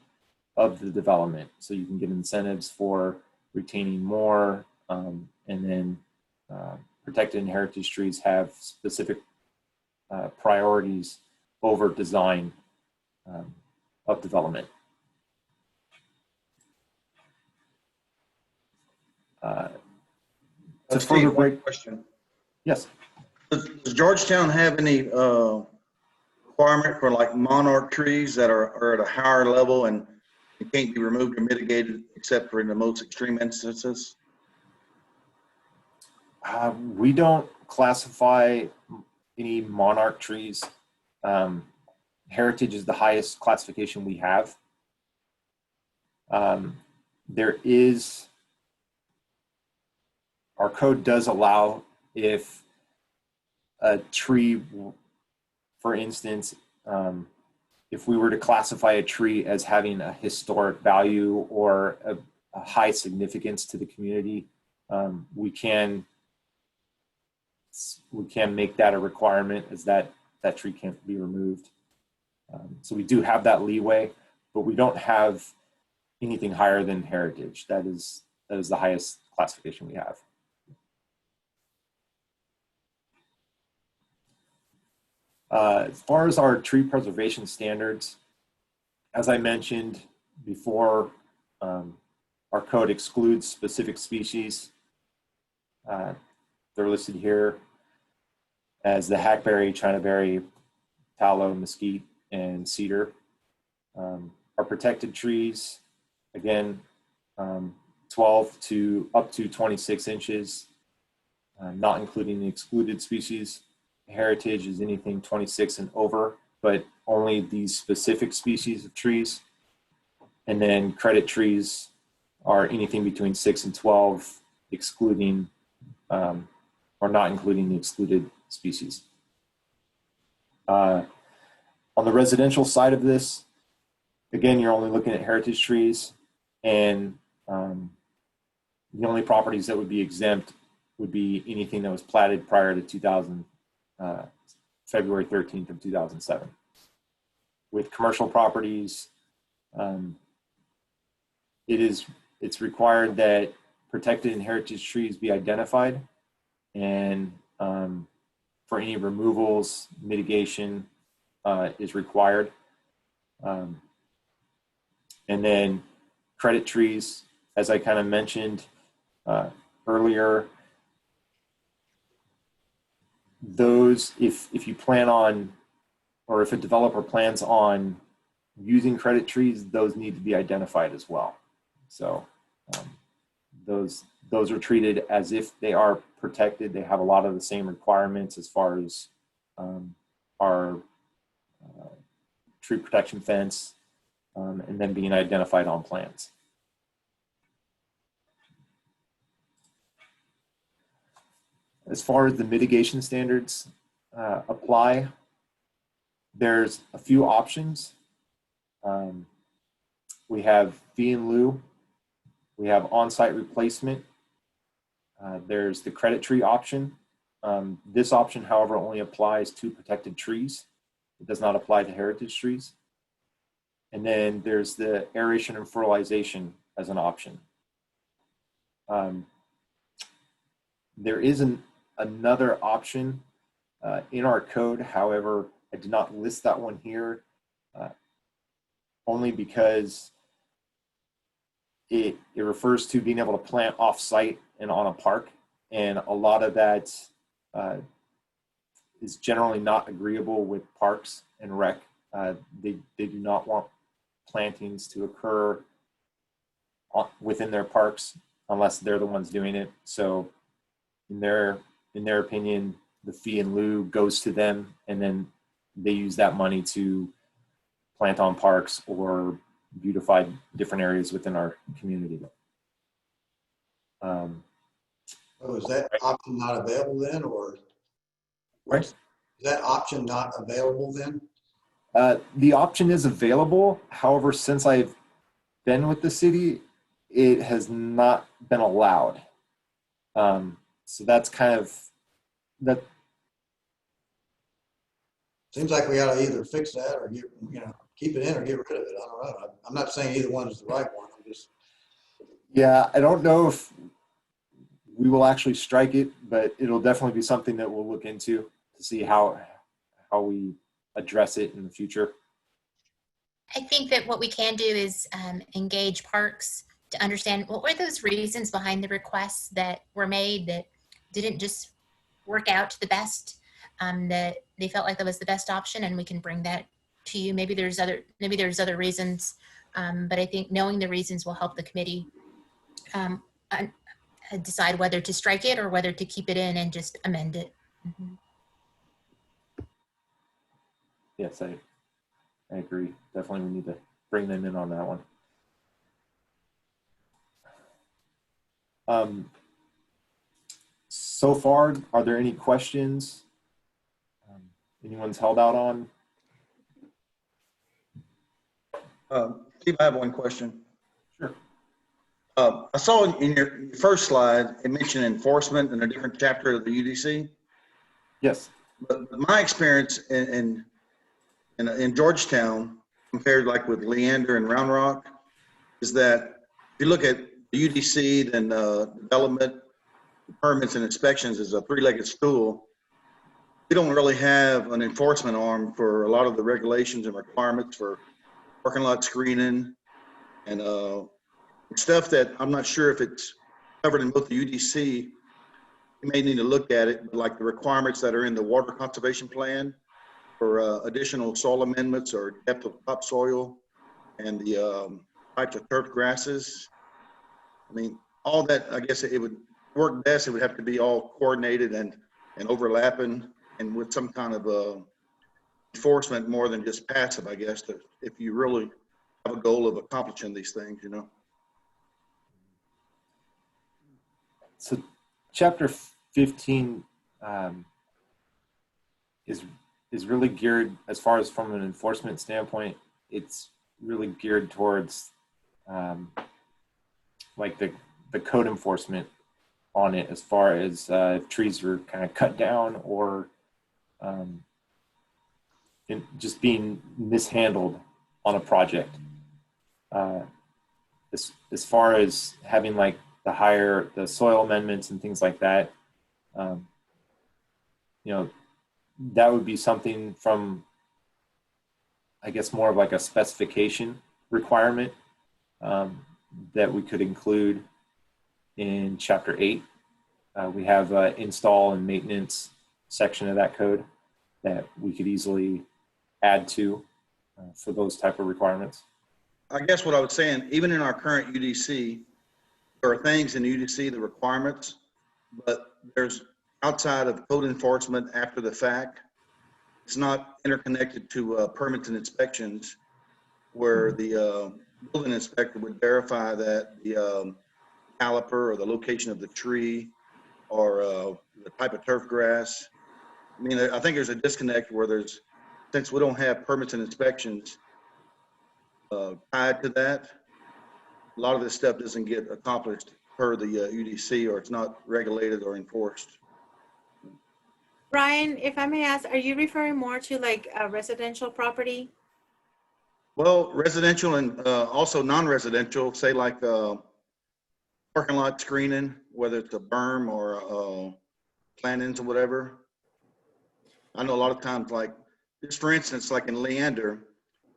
of the development. So you can get incentives for retaining more, and then protected and heritage trees have specific priorities over design of development. To Steve, further one break, question. yes. Does Georgetown have any requirement for like monarch trees that are at a higher level and it can't be removed or mitigated except for in the most extreme instances? We don't classify any monarch trees. Heritage is the highest classification we have. Our code does allow if a tree, for instance, if we were to classify a tree as having a historic value or a high significance to the community, we can make that a requirement, as that tree can't be removed. So we do have that leeway, but we don't have anything higher than heritage. That is the highest classification we have. As far as our tree preservation standards, as I mentioned before, our code excludes specific species. They're listed here as the hackberry, chinaberry, tallow, mesquite, and cedar. Our protected trees, again, 12 to up to 26 inches, not including the excluded species. Heritage is anything 26 and over, but only these specific species of trees. And then credit trees are anything between 6 and 12, excluding or not including the excluded species. On the residential side of this, again, you're only looking at heritage trees, and the only properties that would be exempt would be anything that was platted prior to February 13th of 2007. With commercial properties, it's required that protected and heritage trees be identified, and for any removals, mitigation is required. And then credit trees, as I kind of mentioned earlier, those, if you plan on, or if a developer plans on using credit trees, those need to be identified as well. So those are treated as if they are protected. They have a lot of the same requirements as far as our tree protection fence, and then being identified on plans. As far as the mitigation standards apply, there's a few options. We have fee in lieu, we have on-site replacement, there's the credit tree option. This option, however, only applies to protected trees. It does not apply to heritage trees. And then there's the aeration and fertilization as an option. There is another option in our code. However, I did not list that one here only because it refers to being able to plant off-site and on a park. And a lot of that is generally not agreeable with parks and rec. They do not want plantings to occur within their parks unless they're the ones doing it. So in their opinion, the fee in lieu goes to them, and then they use that money to plant on parks or beautify different areas within our community. Oh, is that option not available then, or Right. is that option not available then? The option is available. However, since I've been with the city, it has not been allowed. So that's kind of that. Seems like we ought to either fix that or keep it in or get rid of it. I don't know. I'm not saying either one is the right one. I'm just. Yeah, I don't know if we will actually strike it, but it'll definitely be something that we'll look into to see how we address it in the future. I think that what we can do is engage parks to understand what were those reasons behind the requests that were made that didn't just work out to the best, that they felt like that was the best option, and we can bring that to you. Maybe there's other reasons, but I think knowing the reasons will help the committee decide whether to strike it or whether to keep it in and just amend it. Mm-hmm. Yes, I agree. Definitely we need to bring them in on that one. So far, are there any questions anyone's held out on? Steve, I have one question. Sure. I saw in your first slide, it mentioned enforcement in a different chapter of the UDC. Yes. But my experience in Georgetown, compared like with Leander and Round Rock, is that if you look at the UDC, then development, permits and inspections is a three-legged stool. We don't really have an enforcement arm for a lot of the regulations and requirements for parking lot screening and stuff that I'm not sure if it's covered in both the UDC. You may need to look at it, but like the requirements that are in the water conservation plan for additional soil amendments or depth of topsoil and the types of turf grasses. I mean, all that, I guess it would work best. It would have to be all coordinated and overlapping and with some kind of enforcement more than just passive, I guess, if you really have a goal of accomplishing these things, you know. So chapter 15 is really geared, as far as from an enforcement standpoint, it's really geared towards like the code enforcement on it, as far as if trees were kind of cut down or just being mishandled on a project. As far as having like the soil amendments and things like that, you know, that would be something from I guess, more of like a specification requirement that we could include in Chapter 8. We have install and maintenance section of that code that we could easily add to for those type of requirements. I guess what I was saying, even in our current UDC, there are things in UDC, the requirements, but there's outside of code enforcement after the fact. It's not interconnected to permits and inspections where the building inspector would verify that the caliper or the location of the tree or the type of turf grass. I mean, I think there's a disconnect where there's, since we don't have permits and inspections tied to that, a lot of this stuff doesn't get accomplished per the UDC, or it's not regulated or enforced. Brian, if I may ask, are you referring more to like a residential property? Well, residential and also non-residential, say like parking lot screening, whether it's a berm or plantings or whatever. I know a lot of times, like just for instance, like in Leander,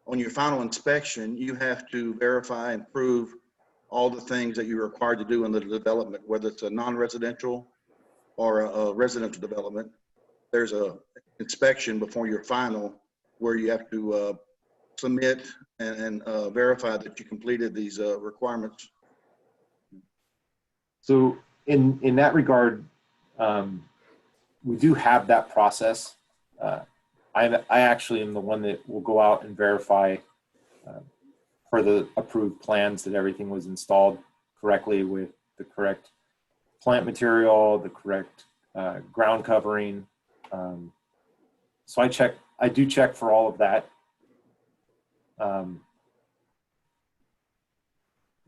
on your final inspection, you have to verify and prove all the things that you're required to do in the development, whether it's a non-residential or a residential development. There's a inspection before your final where you have to submit and verify that you completed these requirements. So in that regard, we do have that process. I actually am the one that will go out and verify for the approved plans that everything was installed correctly with the correct plant material, the correct ground covering. So I do check for all of that.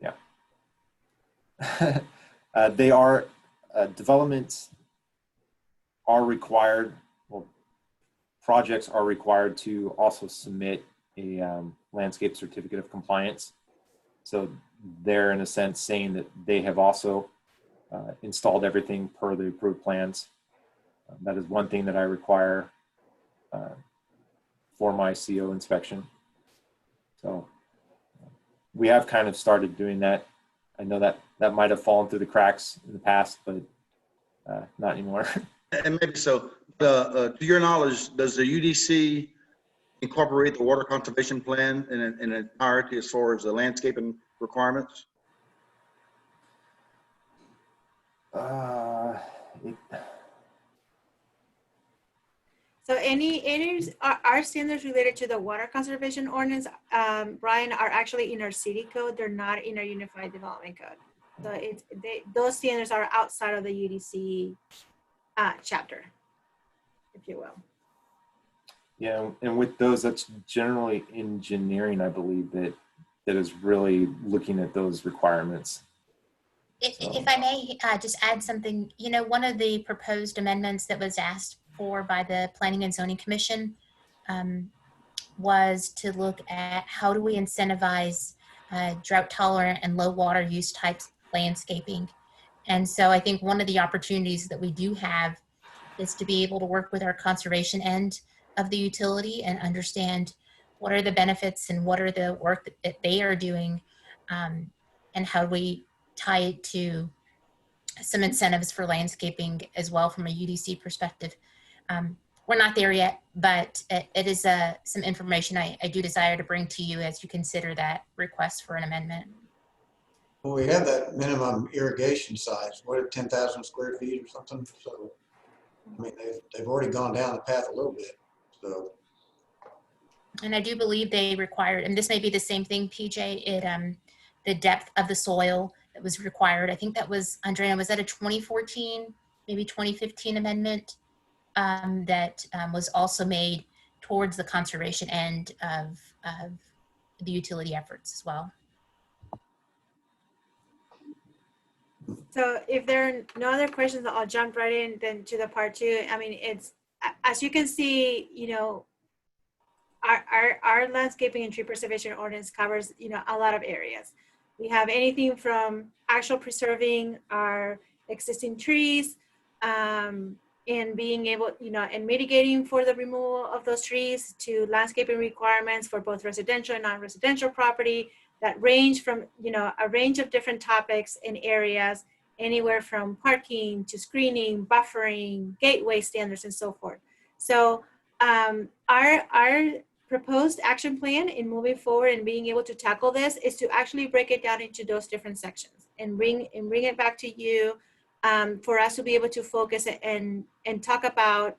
Yeah. They are, developments are required, well, projects are required to also submit a landscape certificate of compliance. So they're in a sense saying that they have also installed everything per the approved plans. That is one thing that I require for my CO inspection. So we have kind of started doing that. I know that that might have fallen through the cracks in the past, but not anymore. And maybe so. To your knowledge, does the UDC incorporate the water conservation plan in entirety as far as the landscaping requirements? So our standards related to the water conservation ordinance, Brian, are actually in our city code. They're not in our unified development code. So those standards are outside of the UDC chapter, if you will. Yeah, and with those, that's generally engineering, I believe, that is really looking at those requirements. If I may just add something, you know, one of the proposed amendments that was asked for by the Planning and Zoning Commission was to look at how do we incentivize drought tolerant and low water use types landscaping. And so I think one of the opportunities that we do have is to be able to work with our conservation end of the utility and understand what are the benefits and what are the work that they are doing, and how we tie it to some incentives for landscaping as well from a UDC perspective. We're not there yet, but it is some information I do desire to bring to you as you consider that request for an amendment. Well, we have that minimum irrigation size, what, 10,000 square feet or something? So, I mean, they've already gone down the path a little bit, so. And I do believe they required, and this may be the same thing, PJ, the depth of the soil that was required. I think that was, Andrea, was that a 2014, maybe 2015 amendment that was also made towards the conservation end of the utility efforts as well. So if there are no other questions, I'll jump right in then to the part two. I mean, it's, as you can see, you know, our landscaping and tree preservation ordinance covers, you know, a lot of areas. We have anything from actual preserving our existing trees, in being able, and mitigating for the removal of those trees, to landscaping requirements for both residential and non-residential property that range from, a range of different topics and areas, anywhere from parking to screening, buffering, gateway standards, and so forth. So our proposed action plan in moving forward and being able to tackle this is to actually break it down into those different sections and bring it back to you, for us to be able to focus and talk about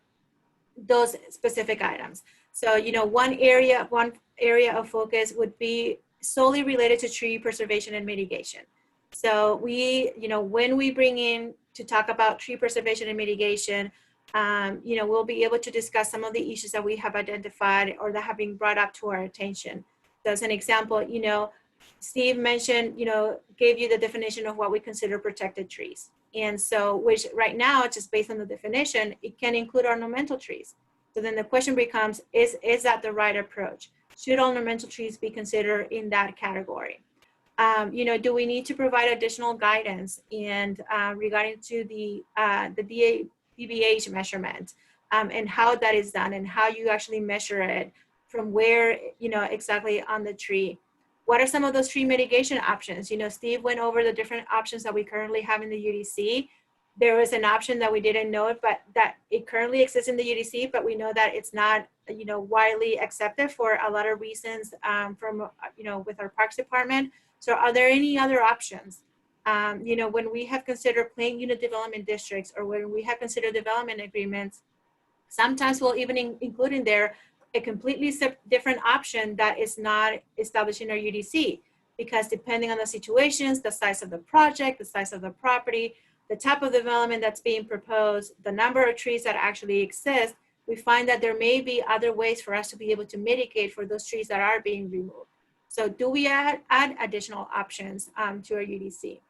those specific items. So, one area of focus would be solely related to tree preservation and mitigation. So when we bring in to talk about tree preservation and mitigation, we'll be able to discuss some of the issues that we have identified or that have been brought up to our attention. So as an example, Steve mentioned, gave you the definition of what we consider protected trees. And so, which right now, just based on the definition, it can include ornamental trees. So then the question becomes, is that the right approach? Should ornamental trees be considered in that category? Do we need to provide additional guidance and regarding to the DBH measurement, and how that is done and how you actually measure it from where, exactly on the tree? What are some of those tree mitigation options? Steve went over the different options that we currently have in the UDC. There was an option that we didn't know it, but that it currently exists in the UDC, but we know that it's not, widely accepted for a lot of reasons, from, with our Parks Department. So are there any other options? When we have considered plain unit development districts, or when we have considered development agreements, sometimes we'll even include in there a completely different option that is not established in our UDC, because depending on the situations, the size of the project, the size of the property, the type of development that's being proposed, the number of trees that actually exist, we find that there may be other ways for us to be able to mitigate for those trees that are being removed. So do we add additional options to our UDC?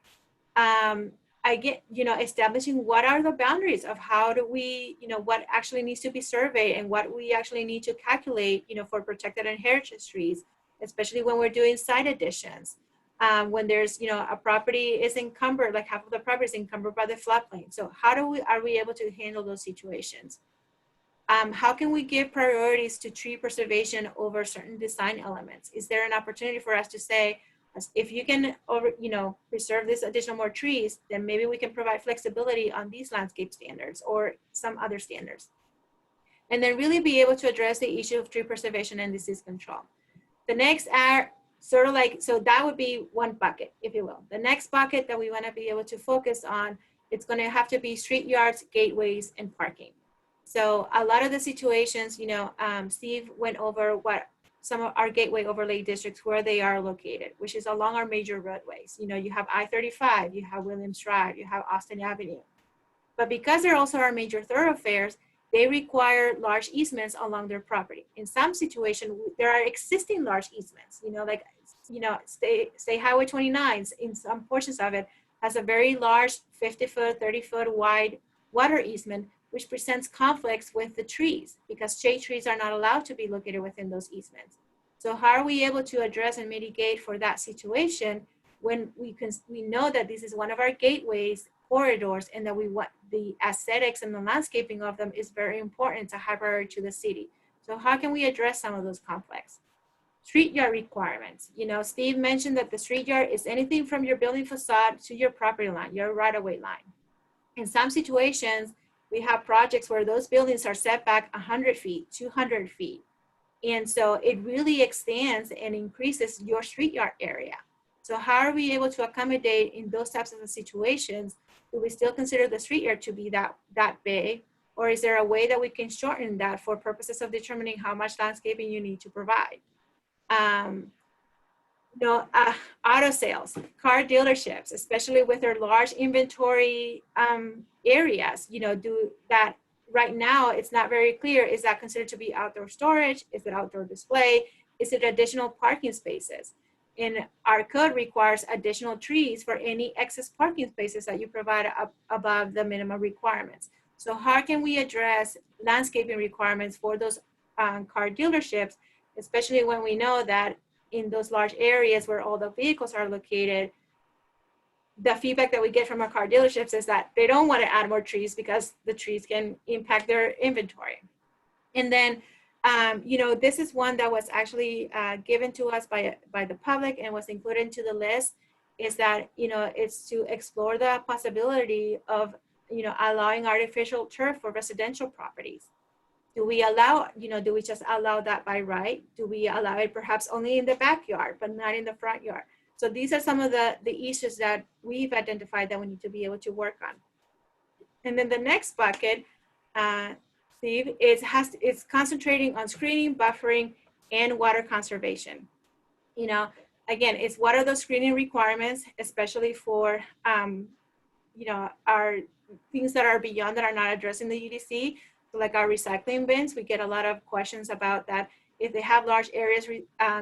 Establishing what are the boundaries of how do we, what actually needs to be surveyed and what we actually need to calculate, for protected and heritage trees, especially when we're doing site additions. When there's, a property is encumbered, like half of the property is encumbered by the floodplain. So how are we able to handle those situations? How can we give priorities to tree preservation over certain design elements? Is there an opportunity for us to say, if you can preserve this additional more trees, then maybe we can provide flexibility on these landscape standards or some other standards. And then really be able to address the issue of tree preservation and disease control. The next are sort of like, so that would be one bucket, if you will. The next bucket that we want to be able to focus on, it's going to have to be street yards, gateways, and parking. So a lot of the situations, Steve went over what some of our gateway overlay districts, where they are located, which is along our major roadways. You have I-35, you have Williams Drive, you have Austin Avenue. But because they're also our major thoroughfares, they require large easements along their property. In some situations, there are existing large easements, say Highway 29, in some portions of it, has a very large 50-foot, 30-foot wide water easement, which presents conflicts with the trees because shade trees are not allowed to be located within those easements. So how are we able to address and mitigate for that situation when we know that this is one of our gateways, corridors, and that we want the aesthetics and the landscaping of them is very important to high priority to the city. So how can we address some of those conflicts? Street yard requirements. Steve mentioned that the street yard is anything from your building facade to your property line, your right-of-way line. In some situations, we have projects where those buildings are set back 100 feet, 200 feet. And so it really extends and increases your street yard area. So how are we able to accommodate in those types of situations? Do we still consider the street yard to be that big? Or is there a way that we can shorten that for purposes of determining how much landscaping you need to provide? Auto sales, car dealerships, especially with their large inventory areas, do that right now, it's not very clear. Is that considered to be outdoor storage? Is it outdoor display? Is it additional parking spaces? And our code requires additional trees for any excess parking spaces that you provide above the minimum requirements. So how can we address landscaping requirements for those car dealerships, especially when we know that in those large areas where all the vehicles are located, the feedback that we get from our car dealerships is that they don't want to add more trees because the trees can impact their inventory. And then, you know, this is one that was actually given to us by the public and was included into the list, is that, you know, it's to explore the possibility of, you know, allowing artificial turf for residential properties. Do we allow, you know, do we just allow that by right? Do we allow it perhaps only in the backyard, but not in the front yard? So these are some of the issues that we've identified that we need to be able to work on. And then the next bucket, Steve, it's concentrating on screening, buffering, and water conservation. You know, again, it's what are those screening requirements, especially for, you know, our things that are beyond that are not addressed in the UDC. So like our recycling bins, we get a lot of questions about that. If they have large areas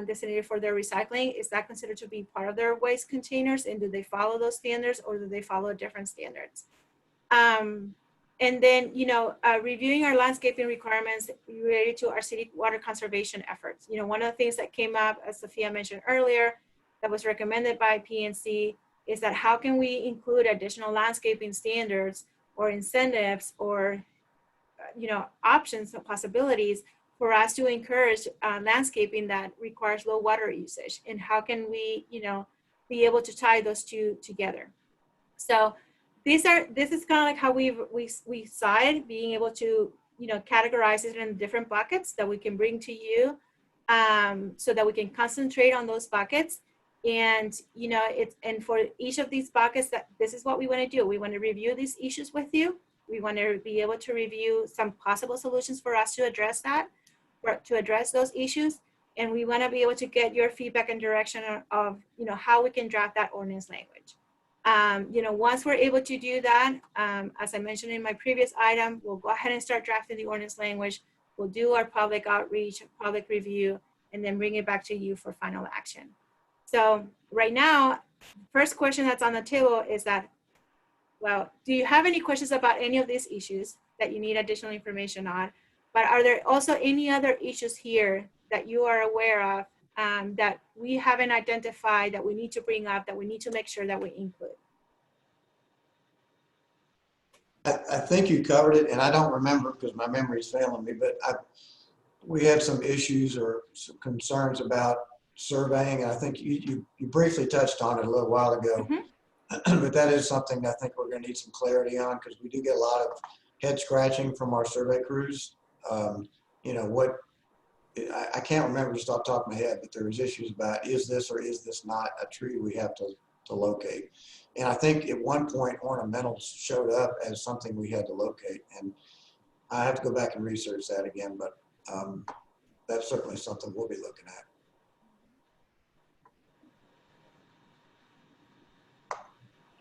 designated for their recycling, is that considered to be part of their waste containers? And do they follow those standards, or do they follow different standards? And then, you know, reviewing our landscaping requirements related to our city water conservation efforts. You know, one of the things that came up, as Sophia mentioned earlier, that was recommended by PNC is that how can we include additional landscaping standards or incentives or, you know, options or possibilities for us to encourage landscaping that requires low water usage, and how can we, you know, be able to tie those two together. So this is kind of like how we saw it, being able to, you know, categorize it in different buckets that we can bring to you, so that we can concentrate on those buckets. And, you know, and for each of these buckets, that this is what we want to do. We want to review these issues with you. We want to be able to review some possible solutions for us to address that, to address those issues. And we want to be able to get your feedback and direction of, you know, how we can draft that ordinance language. You know, once we're able to do that, as I mentioned in my previous item, we'll go ahead and start drafting the ordinance language. We'll do our public outreach, public review, and then bring it back to you for final action. So right now, first question that's on the table is that, well, do you have any questions about any of these issues that you need additional information on? But are there also any other issues here that you are aware of that we haven't identified that we need to bring up, that we need to make sure that we include? I think you covered it, and I don't remember because my memory is failing me, but we had some issues or some concerns about surveying, and I think you briefly touched on it a little while ago. Mm-hmm. But that is something I think we're going to need some clarity on, because we do get a lot of head scratching from our survey crews. You know, I can't remember just off the top of my head, but there was issues about, is this or is this not a tree we have to locate? And I think at one point ornamentals showed up as something we had to locate, and I have to go back and research that again, but that's certainly something we'll be looking at.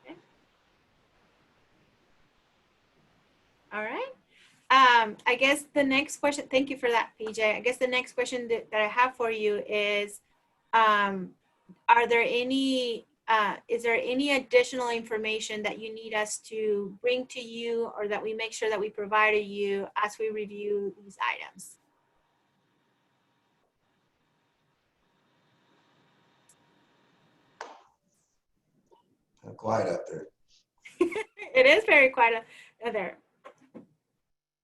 Okay. All right. I guess the next question, thank you for that, PJ. I guess the next question that I have for you is, are there any, is there any additional information that you need us to bring to you, or that we make sure that we provide to you as we review these items? Quiet up there. It is very quiet up there.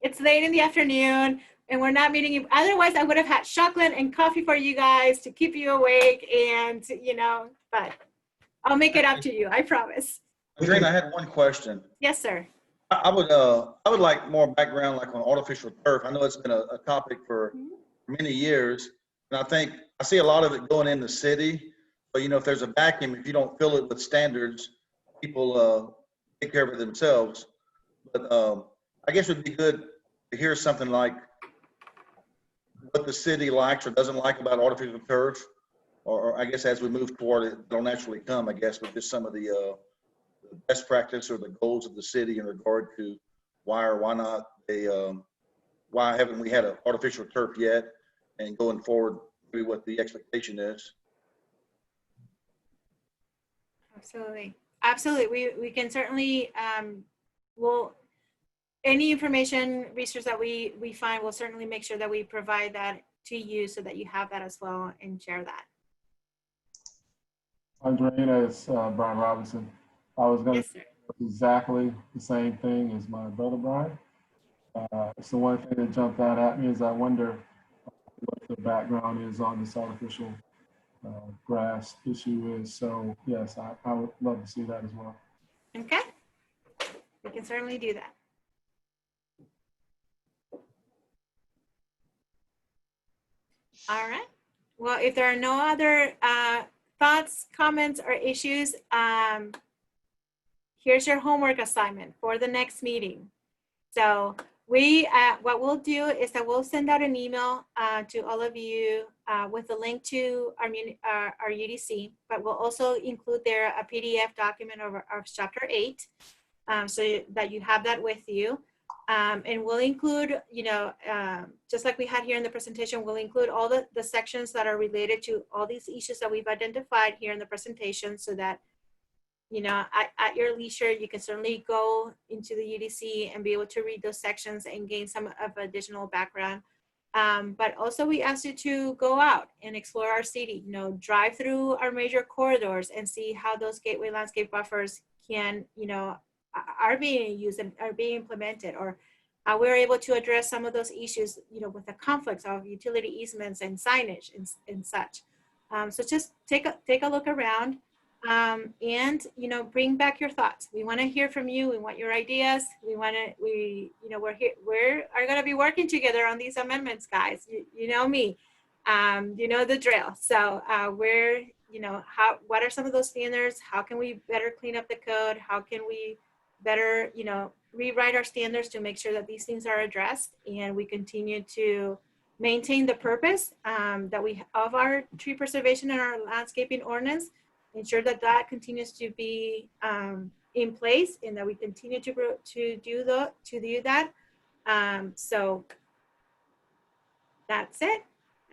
It's late in the afternoon and we're not meeting you. Otherwise, I would have had chocolate and coffee for you guys to keep you awake, and, you know, but I'll make it up to you, I promise. Adrienne, I had one question. Yes, sir. I would like more background, like on artificial turf. I know it's been a topic for many years, and I see a lot of it going in the city. But, you know, if there's a vacuum, if you don't fill it with standards, people take care of it themselves. But I guess it would be good to hear something like what the city likes or doesn't like about artificial turf, or I guess as we move toward it, it'll naturally come, I guess, with just some of the best practice or the goals of the city in regard to why or why not why haven't we had an artificial turf yet, and going forward, maybe what the expectation is. Absolutely. Absolutely. We can certainly, any information research that we find, we'll certainly make sure that we provide that to you so that you have that as well and share that. Andrea, it's Brian Robinson. I was going Yes, to sir. do exactly the same thing as my brother Brian. So one thing that jumped out at me is I wonder what the background is on this artificial grass issue is. So yes, I would love to see that as well. Okay. We can certainly do that. All right. Well, if there are no other thoughts, comments, or issues, here's your homework assignment for the next meeting. So what we'll do is that we'll send out an email to all of you with a link to our UDC, but we'll also include there a PDF document of Chapter 8, so that you have that with you. And we'll include, just like we had here in the presentation, we'll include all the sections that are related to all these issues that we've identified here in the presentation, so that, at your leisure, you can certainly go into the UDC and be able to read those sections and gain some of additional background. But also we ask you to go out and explore our city, drive through our major corridors and see how those gateway landscape buffers can, are being used and are being implemented, or how we're able to address some of those issues, with the conflicts of utility easements and signage and such. So just take a look around, and bring back your thoughts. We want to hear from you. We want your ideas. We're here. We're going to be working together on these amendments, guys. You know me. You know the drill. So what are some of those standards? How can we better clean up the code? How can we better, rewrite our standards to make sure that these things are addressed and we continue to maintain the purpose of our tree preservation and our landscaping ordinance, ensure that that continues to be in place and that we continue to do that. So that's it.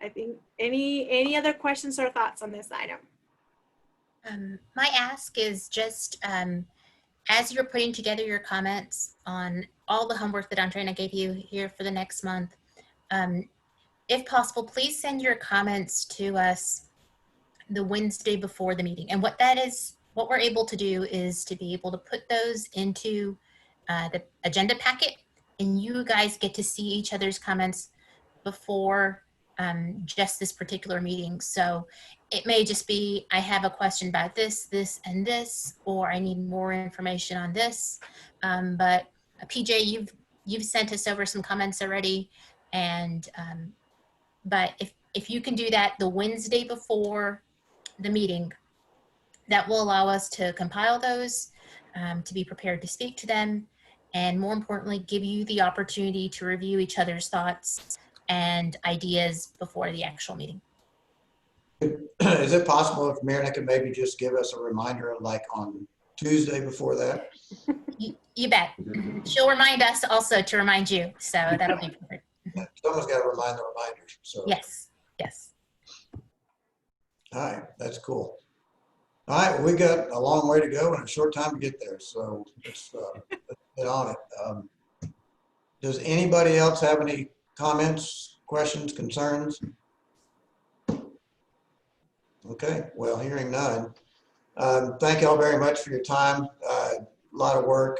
I think any other questions or thoughts on this item? My ask is just, as you're putting together your comments on all the homework that Andrea gave you here for the next month, if possible, please send your comments to us the Wednesday before the meeting. And what we're able to do is to be able to put those into the agenda packet, and you guys get to see each other's comments before just this particular meeting. So it may just be, I have a question about this, and this, or I need more information on this. But PJ, you've sent us over some comments already, and but if you can do that the Wednesday before the meeting, that will allow us to compile those, to be prepared to speak to them, and more importantly, give you the opportunity to review each other's thoughts and ideas before the actual meeting. Is it possible if Marina could maybe just give us a reminder, like on Tuesday before that? You bet. She'll remind us also to remind you, so that'll be perfect. Someone's got to remind the reminders. So Yes. all right, that's cool. All right, we got a long way to go and a short time to get there, so let's get on it. Does anybody else have any comments, questions, concerns? Okay, well, hearing none. Thank y'all very much for your time. A lot of work.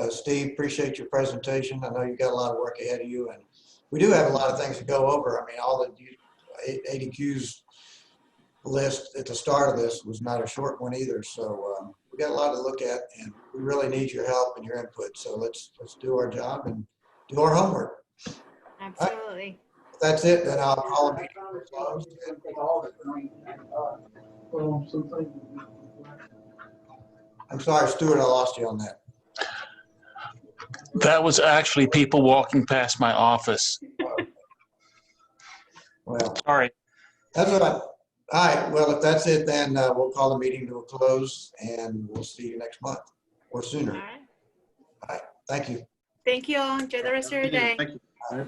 Steve, appreciate your presentation. I know you've got a lot of work ahead of you, and we do have a lot of things to go over. I mean, all the ADQ's list at the start of this was not a short one either. So we got a lot to look at, and we really need your help and your input. So let's do our job and do our homework. Absolutely. Right. If that's it, then I'll call a meeting closed. I'm sorry, Stuart, I lost you on that. That was actually people walking past my office. Well, Sorry. that's all right. All right, well, if that's it, then we'll call the meeting to a close, and we'll see you next month or sooner. All right. All right, thank you. Thank you all. Enjoy the rest of your day. Thank you. All right.